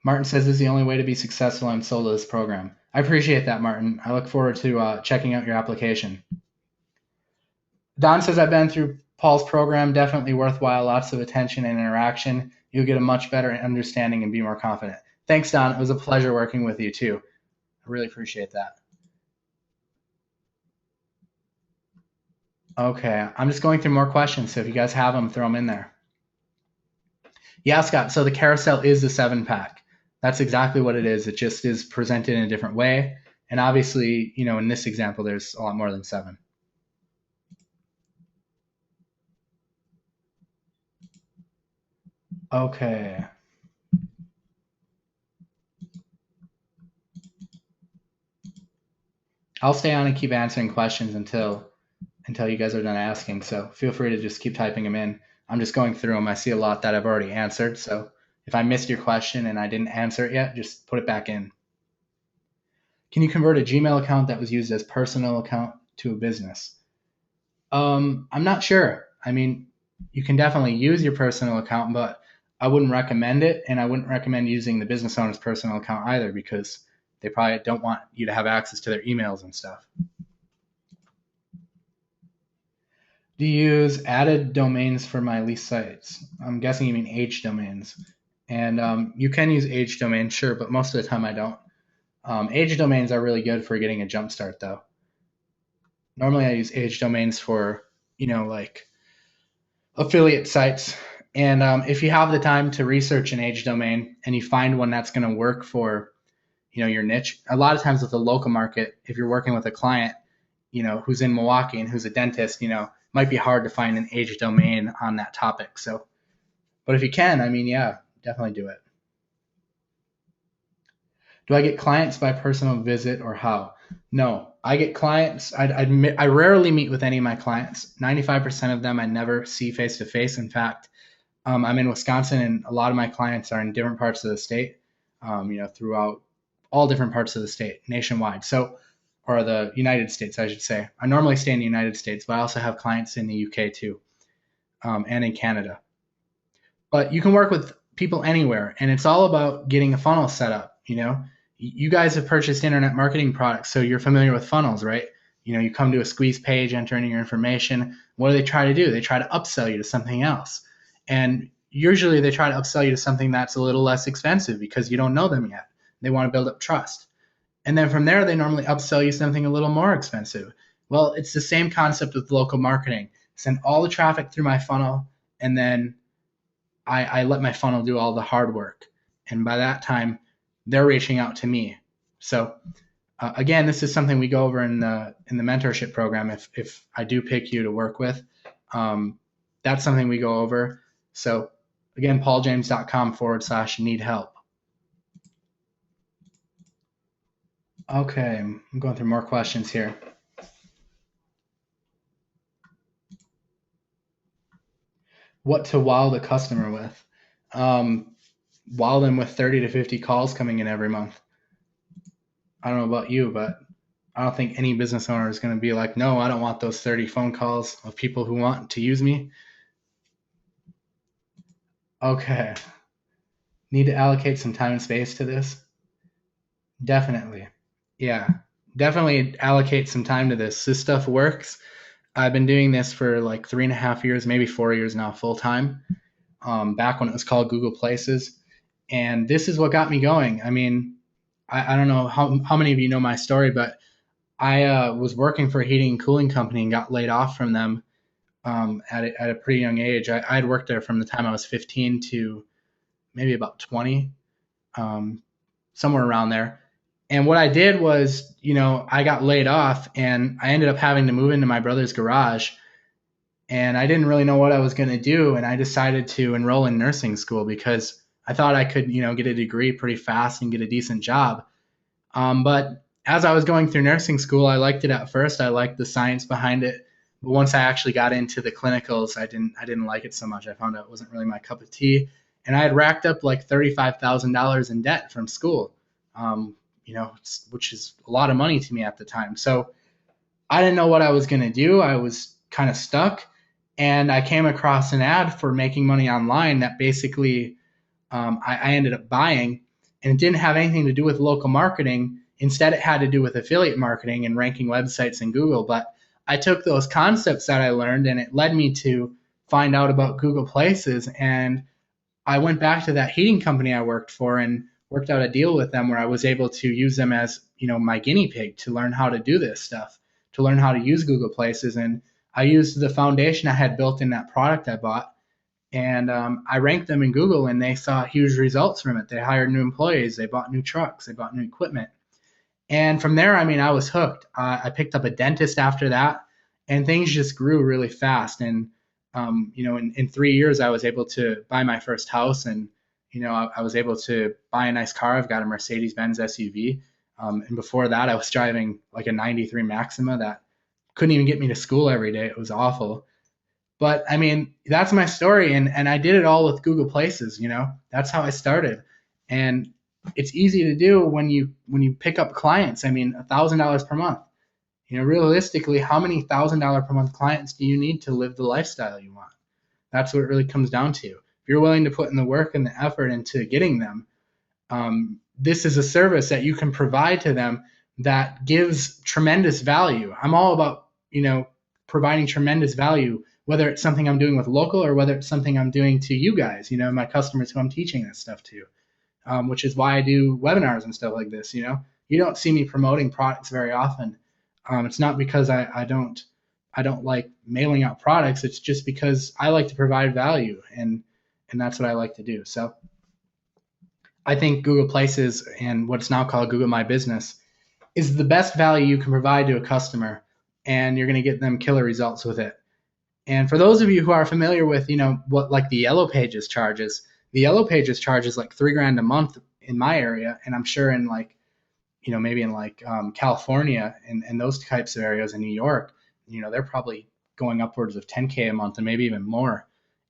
Martin says this is the only way to be successful. I'm sold to this program. I appreciate that, Martin. I look forward to checking out your application. Don says I've been through Paul's program. Definitely worthwhile. Lots of attention and interaction. You'll get a much better understanding and be more confident. Thanks, Don. It was a pleasure working with you too. I really appreciate that. Okay, I'm just going through more questions. So if you guys have them, throw them in there. Yeah, Scott. So the carousel is the 7-pack. That's exactly what it is. It just is presented in a different way. And obviously, in this example, there's a lot more than 7. Okay. I'll stay on and keep answering questions until you guys are done asking. So feel free to just keep typing them in. I'm just going through them. I see a lot that I've already answered. So if I missed your question and I didn't answer it yet, just put it back in. Can you convert a Gmail account that was used as personal account to a business? I'm not sure. I mean, you can definitely use your personal account, but I wouldn't recommend it, and I wouldn't recommend using the business owner's personal account either because they probably don't want you to have access to their emails and stuff. Do you use added domains for my lease sites? I'm guessing you mean age domains. And you can use age domains, sure, but most of the time I don't. Age domains are really good for getting a jump start, though. Normally I use age domains for, like affiliate sites. And if you have the time to research an age domain and you find one that's going to work for, your niche, a lot of times with the local market, if you're working with a client, who's in Milwaukee and who's a dentist, might be hard to find an age domain on that topic. So, but if you can, I mean, yeah, definitely do it. Do I get clients by personal visit or how? No, I get clients. I rarely meet with any of my clients. 95% of them I never see face to face. In fact, I'm in Wisconsin, and a lot of my clients are in different parts of the state, throughout all different parts of the state, nationwide. So, or the United States, I should say. I normally stay in the United States, but I also have clients in the UK too, and in Canada. But you can work with people anywhere, and it's all about getting a funnel set up. You guys have purchased internet marketing products, so you're familiar with funnels, right? You come to a squeeze page, enter in your information. What do they try to do? They try to upsell you to something else. And usually they try to upsell you to something that's a little less expensive because you don't know them yet. They want to build up trust. And then from there, they normally upsell you something a little more expensive. Well, it's the same concept with local marketing. Send all the traffic through my funnel, and then I let my funnel do all the hard work. And by that time, they're reaching out to me. So again, this is something we go over in the mentorship program. If I do pick you to work with, that's something we go over. So again, pauljames.com/need help. Okay, I'm going through more questions here. What to wow the customer with? Wow them with 30 to 50 calls coming in every month. I don't know about you, but I don't think any business owner is going to be like, no, I don't want those 30 phone calls of people who want to use me. Okay. Need to allocate some time and space to this? Definitely. Yeah. Definitely allocate some time to this. This stuff works. I've been doing this for like 3.5 years, maybe 4 years now, full time. Back when it was called Google Places. And this is what got me going. I mean, I don't know how many of you know my story, but I was working for a heating and cooling company and got laid off from them at a pretty young age. I had worked there from the time I was 15 to maybe about 20, somewhere around there. And what I did was, I got laid off and I ended up having to move into my brother's garage. And I didn't really know what I was going to do. And I decided to enroll in nursing school because I thought I could, get a degree pretty fast and get a decent job. But as I was going through nursing school, I liked it at first. I liked the science behind it. But once I actually got into the clinicals, I didn't like it so much. I found out it wasn't really my cup of tea. And I had racked up like $35,000 in debt from school, um, which is a lot of money to me at the time. So I didn't know what I was going to do. I was kind of stuck. And I came across an ad for making money online that basically I ended up buying, and it didn't have anything to do with local marketing. Instead, it had to do with affiliate marketing and ranking websites in Google. But I took those concepts that I learned, and it led me to find out about Google Places. And I went back to that heating company I worked for and worked out a deal with them where I was able to use them as, my guinea pig to learn how to do this stuff, to learn how to use Google Places. And I used the foundation I had built in that product I bought, and I ranked them in Google, and they saw huge results from it. They hired new employees, they bought new trucks, they bought new equipment. And from there, I mean, I was hooked. I picked up a dentist after that, and things just grew really fast. And in 3 years, I was able to buy my first house, and I was able to buy a nice car. I've got a Mercedes-Benz SUV, and before that, I was driving like a '93 Maxima that couldn't even get me to school every day. It was awful. But I mean, that's my story, and I did it all with Google Places. That's how I started, and it's easy to do when you pick up clients. I mean, $1,000 per month. Realistically, how many $1,000 per month clients do you need to live the lifestyle you want? That's what it really comes down to. If you're willing to put in the work and the effort into getting them, this is a service that you can provide to them that gives tremendous value. I'm all about providing tremendous value, whether it's something I'm doing with local or whether it's something I'm doing to you guys, my customers who I'm teaching this stuff to, which is why I do webinars and stuff like this. You don't see me promoting products very often. It's not because I don't like mailing out products. It's just because I like to provide value, and that's what I like to do. So I think Google Places and what's now called Google My Business is the best value you can provide to a customer, and you're going to get them killer results with it. And for those of you who are familiar with, what like the Yellow Pages charges, the Yellow Pages charges like $3,000 a month in my area, and I'm sure in like, maybe in like California and those types of areas in New York, they're probably going upwards of 10K a month and maybe even more.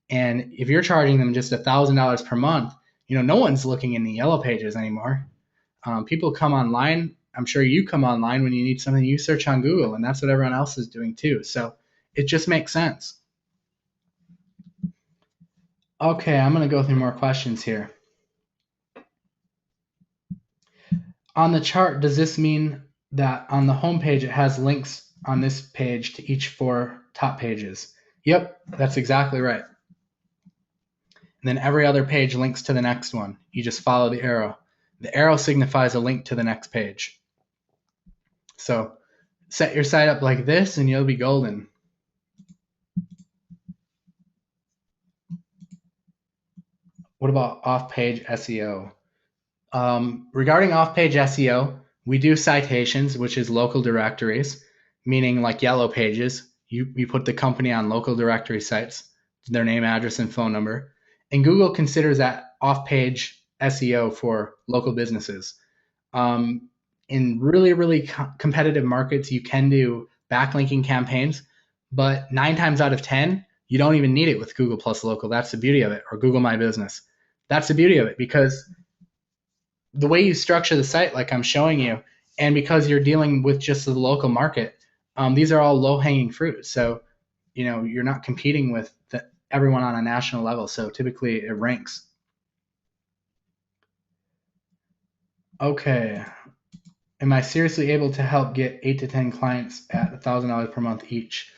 And if you're charging them just $1,000 per month, no one's looking in the Yellow Pages anymore. People come online. I'm sure you come online when you need something, you search on Google, and that's what everyone else is doing too. So it just makes sense. Okay, I'm going to go through more questions here. On the chart, does this mean that on the home page it has links on this page to each 4 top pages? Yep, that's exactly right. And then every other page links to the next one. You just follow the arrow. The arrow signifies a link to the next page. So set your site up like this and you'll be golden. What about off-page SEO? Regarding off-page SEO, we do citations, which is local directories, meaning like Yellow Pages. You put the company on local directory sites, their name, address, and phone number. And Google considers that off-page SEO for local businesses. In really, really competitive markets, you can do backlinking campaigns, but 9 times out of 10, you don't even need it with Google Plus Local. That's the beauty of it, or Google My Business. That's the beauty of it, because the way you structure the site, like I'm showing you, and because you're dealing with just the local market, these are all low-hanging fruit. So, you're not competing with everyone on a national level. So typically it ranks. Okay. Am I seriously able to help get 8 to 10 clients at $1,000 per month each?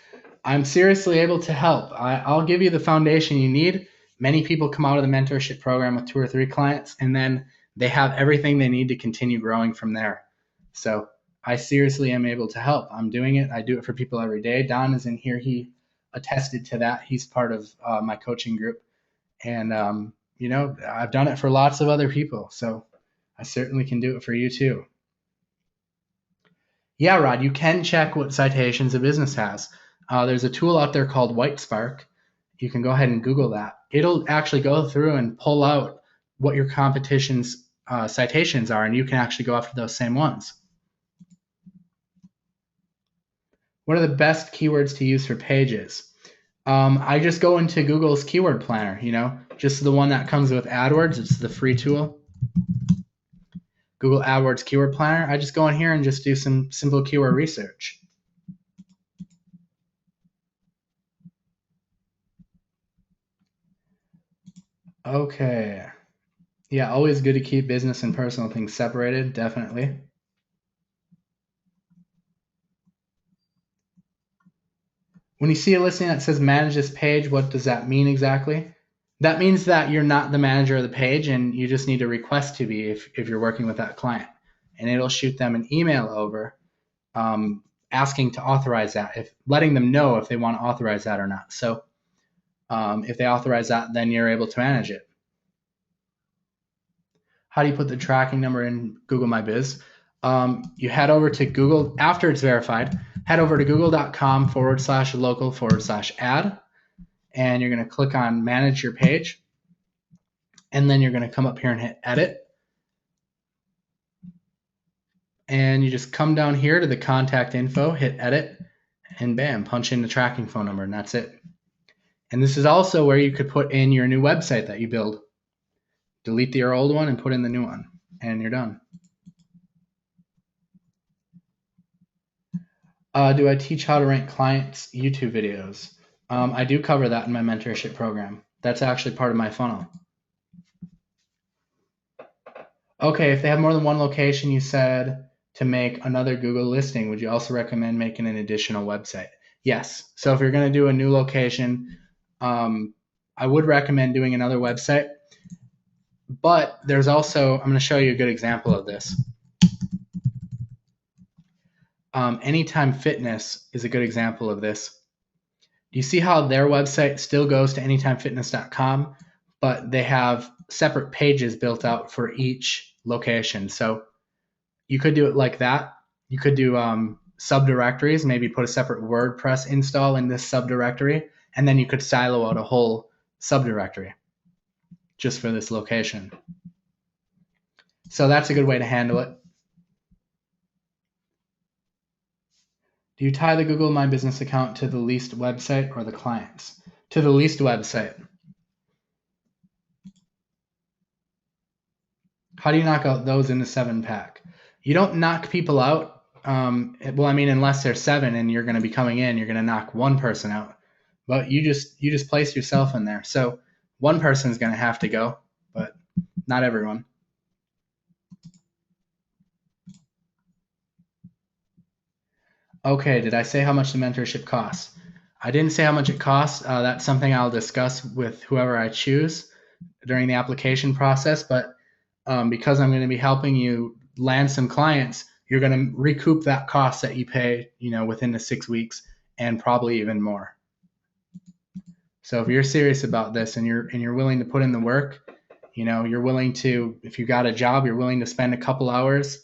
I'm seriously able to help. I'll give you the foundation you need. Many people come out of the mentorship program with 2 or 3 clients, and then they have everything they need to continue growing from there. So I seriously am able to help. I'm doing it. I do it for people every day. Don is in here. He attested to that. He's part of my coaching group. And, I've done it for lots of other people. So I certainly can do it for you too. Yeah, Rod, you can check what citations a business has. There's a tool out there called Whitespark. You can go ahead and Google that. It'll actually go through and pull out what your competition's citations are, and you can actually go after those same ones. What are the best keywords to use for pages? I just go into Google's keyword planner, just the one that comes with AdWords. It's the free tool. Google AdWords keyword planner. I just go in here and just do some simple keyword research. Okay. Yeah, always good to keep business and personal things separated, definitely. When you see a listing that says manage this page, what does that mean exactly? That means that you're not the manager of the page and you just need to request to be if you're working with that client. And it'll shoot them an email over asking to authorize that, letting them know if they want to authorize that or not. So if they authorize that, then you're able to manage it. How do you put the tracking number in Google My Biz? You head over to Google, after it's verified, head over to google.com/local/ad, and you're going to click on manage your page. And then you're going to come up here and hit edit. And you just come down here to the contact info, hit edit, and bam, punch in the tracking phone number, and that's it. And this is also where you could put in your new website that you build. Delete your old one and put in the new one, and you're done. Do I teach how to rank clients' YouTube videos? I do cover that in my mentorship program. That's actually part of my funnel. Okay, if they have more than one location, you said to make another Google listing, would you also recommend making an additional website? Yes. So if you're going to do a new location, I would recommend doing another website. But there's also, I'm going to show you a good example of this. Anytime Fitness is a good example of this. Do you see how their website still goes to anytimefitness.com, but they have separate pages built out for each location? So you could do it like that. You could do subdirectories, maybe put a separate WordPress install in this subdirectory, and then you could silo out a whole subdirectory just for this location. So that's a good way to handle it. Do you tie the Google My Business account to the leased website or the clients? To the leased website. How do you knock out those in the 7-pack? You don't knock people out. Well, I mean, unless they're 7 and you're going to be coming in, you're going to knock one person out. But you just place yourself in there. So one person is going to have to go, but not everyone. Okay, did I say how much the mentorship costs? I didn't say how much it costs. That's something I'll discuss with whoever I choose during the application process. But because I'm going to be helping you land some clients, you're going to recoup that cost that you pay, within the 6 weeks and probably even more. So if you're serious about this and you're willing to put in the work, you're willing to, if you got a job, you're willing to spend a couple hours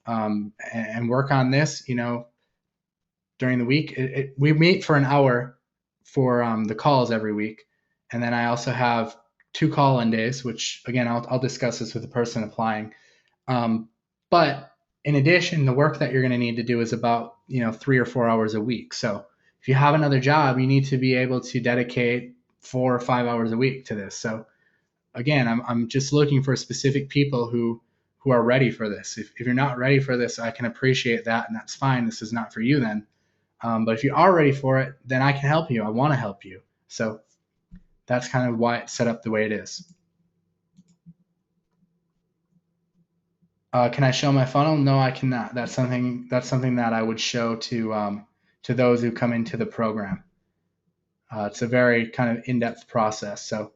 and work on this, during the week. We meet for an hour for the calls every week. And then I also have 2 call-in days, which again, I'll discuss this with the person applying. But in addition, the work that you're going to need to do is about, 3 or 4 hours a week. So if you have another job, you need to be able to dedicate 4 or 5 hours a week to this. So again, I'm just looking for specific people who are ready for this. If you're not ready for this, I can appreciate that, and that's fine. This is not for you then. But if you are ready for it, then I can help you. I want to help you. So that's kind of why it's set up the way it is. Can I show my funnel? No, I cannot. That's something that I would show to those who come into the program. It's a very kind of in-depth process. So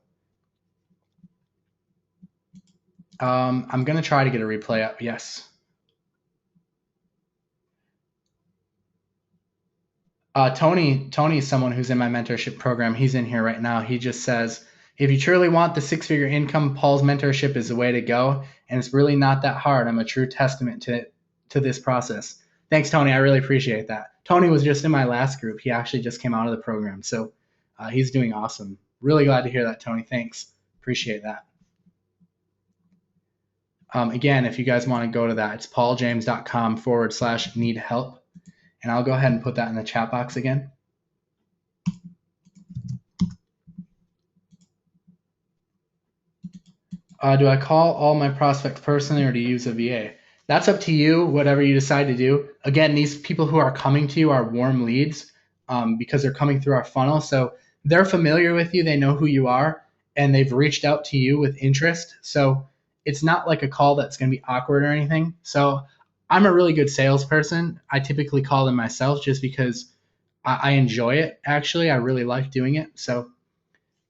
I'm going to try to get a replay up. Yes. Tony is someone who's in my mentorship program. He's in here right now. He just says, if you truly want the 6-figure income, Paul's mentorship is the way to go. And it's really not that hard. I'm a true testament to this process. Thanks, Tony. I really appreciate that. Tony was just in my last group. He actually just came out of the program. So he's doing awesome. Really glad to hear that, Tony. Thanks. Appreciate that. Again, if you guys want to go to that, it's pauljames.com/need help. And I'll go ahead and put that in the chat box again. Do I call all my prospects personally or do you use a VA? That's up to you, whatever you decide to do. Again, these people who are coming to you are warm leads because they're coming through our funnel. So they're familiar with you, they know who you are, and they've reached out to you with interest. So it's not like a call that's going to be awkward or anything. So I'm a really good salesperson. I typically call them myself just because I enjoy it. Actually, I really like doing it. So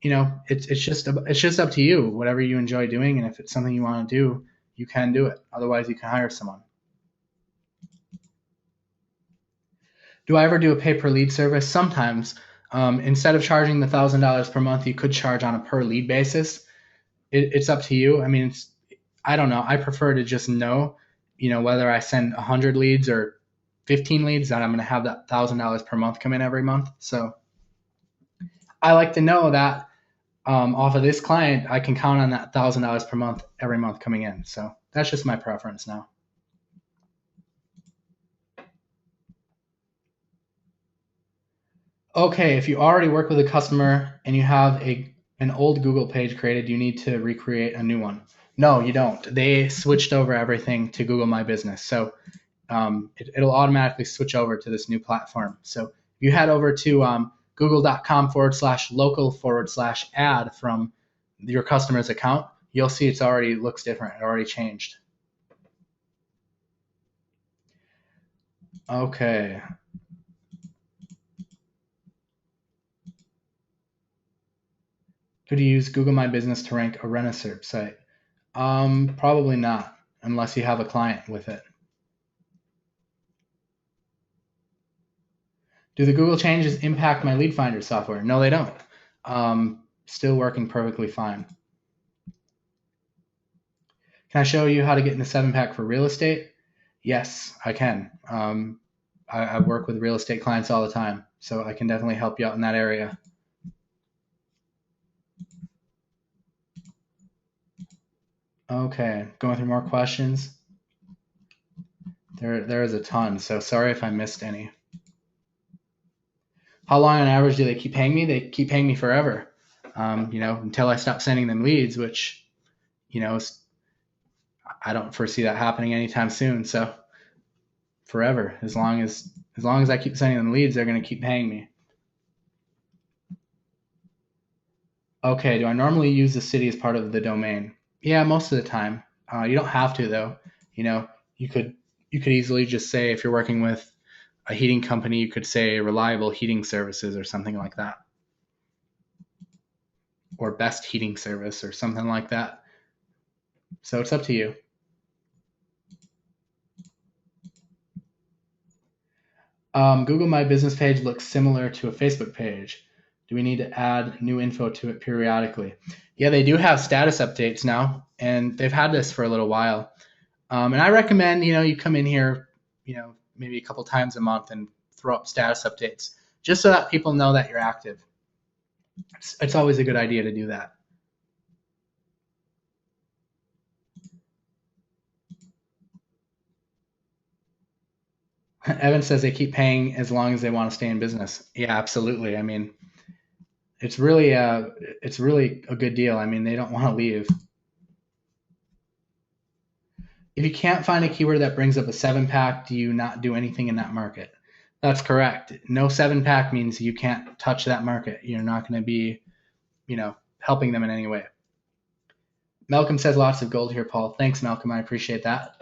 it's just up to you, whatever you enjoy doing, and if it's something you want to do, you can do it. Otherwise, you can hire someone. Do I ever do a pay per lead service? Sometimes. Instead of charging the $1,000 per month, you could charge on a per lead basis. It's up to you. I mean, I don't know. I prefer to just know, whether I send 100 leads or 15 leads, that I'm going to have that $1,000 per month come in every month. So I like to know that off of this client, I can count on that $1,000 per month every month coming in. So that's just my preference now. Okay, if you already work with a customer and you have an old Google page created, you need to recreate a new one. No, you don't. They switched over everything to Google My Business. So it'll automatically switch over to this new platform. So if you head over to google.com/local/ad from your customer's account, you'll see it's already looks different. It already changed. Okay. Could you use Google My Business to rank a Rent-A-Serve site? Probably not, unless you have a client with it. Do the Google changes impact my lead finder software? No, they don't. Still working perfectly fine. Can I show you how to get in a 7-pack for real estate? Yes, I can. I work with real estate clients all the time, so I can definitely help you out in that area. Okay, going through more questions. There is a ton, so sorry if I missed any. How long on average do they keep paying me? They keep paying me forever, until I stop sending them leads, which, I don't foresee that happening anytime soon. So forever, as long as I keep sending them leads, they're going to keep paying me. Okay, do I normally use the city as part of the domain? Yeah, most of the time. You don't have to though. You could easily just say, if you're working with a heating company, you could say reliable heating services or something like that, or best heating service or something like that. So it's up to you. Google My Business page looks similar to a Facebook page. Do we need to add new info to it periodically? Yeah, they do have status updates now, and they've had this for a little while. And I recommend, you come in here, maybe a couple times a month and throw up status updates just so that people know that you're active. It's always a good idea to do that. Evan says they keep paying as long as they want to stay in business. Yeah, absolutely. I mean, it's really a good deal. I mean, they don't want to leave. If you can't find a keyword that brings up a 7-pack, do you not do anything in that market? That's correct. No 7-pack means you can't touch that market. You're not going to be, helping them in any way. Malcolm says lots of gold here, Paul. Thanks, Malcolm. I appreciate that.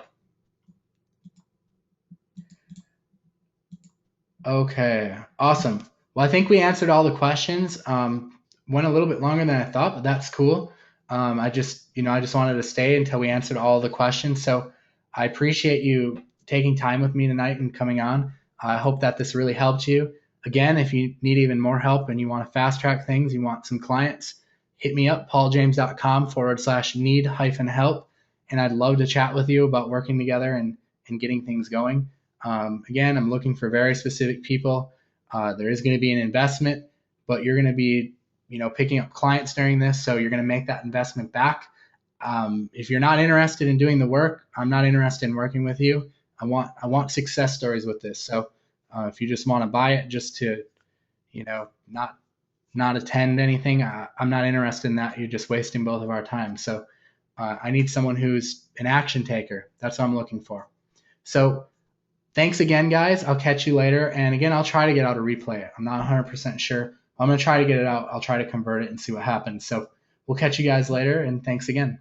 Okay, awesome. Well, I think we answered all the questions. Went a little bit longer than I thought, but that's cool. I just wanted to stay until we answered all the questions. So I appreciate you taking time with me tonight and coming on. I hope that this really helped you. Again, if you need even more help and you want to fast track things, you want some clients, hit me up, pauljames.com/need-help. And I'd love to chat with you about working together and getting things going. Again, I'm looking for very specific people. There is going to be an investment, but you're going to be, picking up clients during this, so you're going to make that investment back. If you're not interested in doing the work, I'm not interested in working with you. I want success stories with this. So If you just want to buy it just to, not attend anything, I'm not interested in that. You're just wasting both of our time. So I need someone who's an action taker. That's what I'm looking for. So thanks again, guys. I'll catch you later. And again, I'll try to get out a replay. I'm not 100% sure. I'm going to try to get it out. I'll try to convert it and see what happens. So we'll catch you guys later. And thanks again.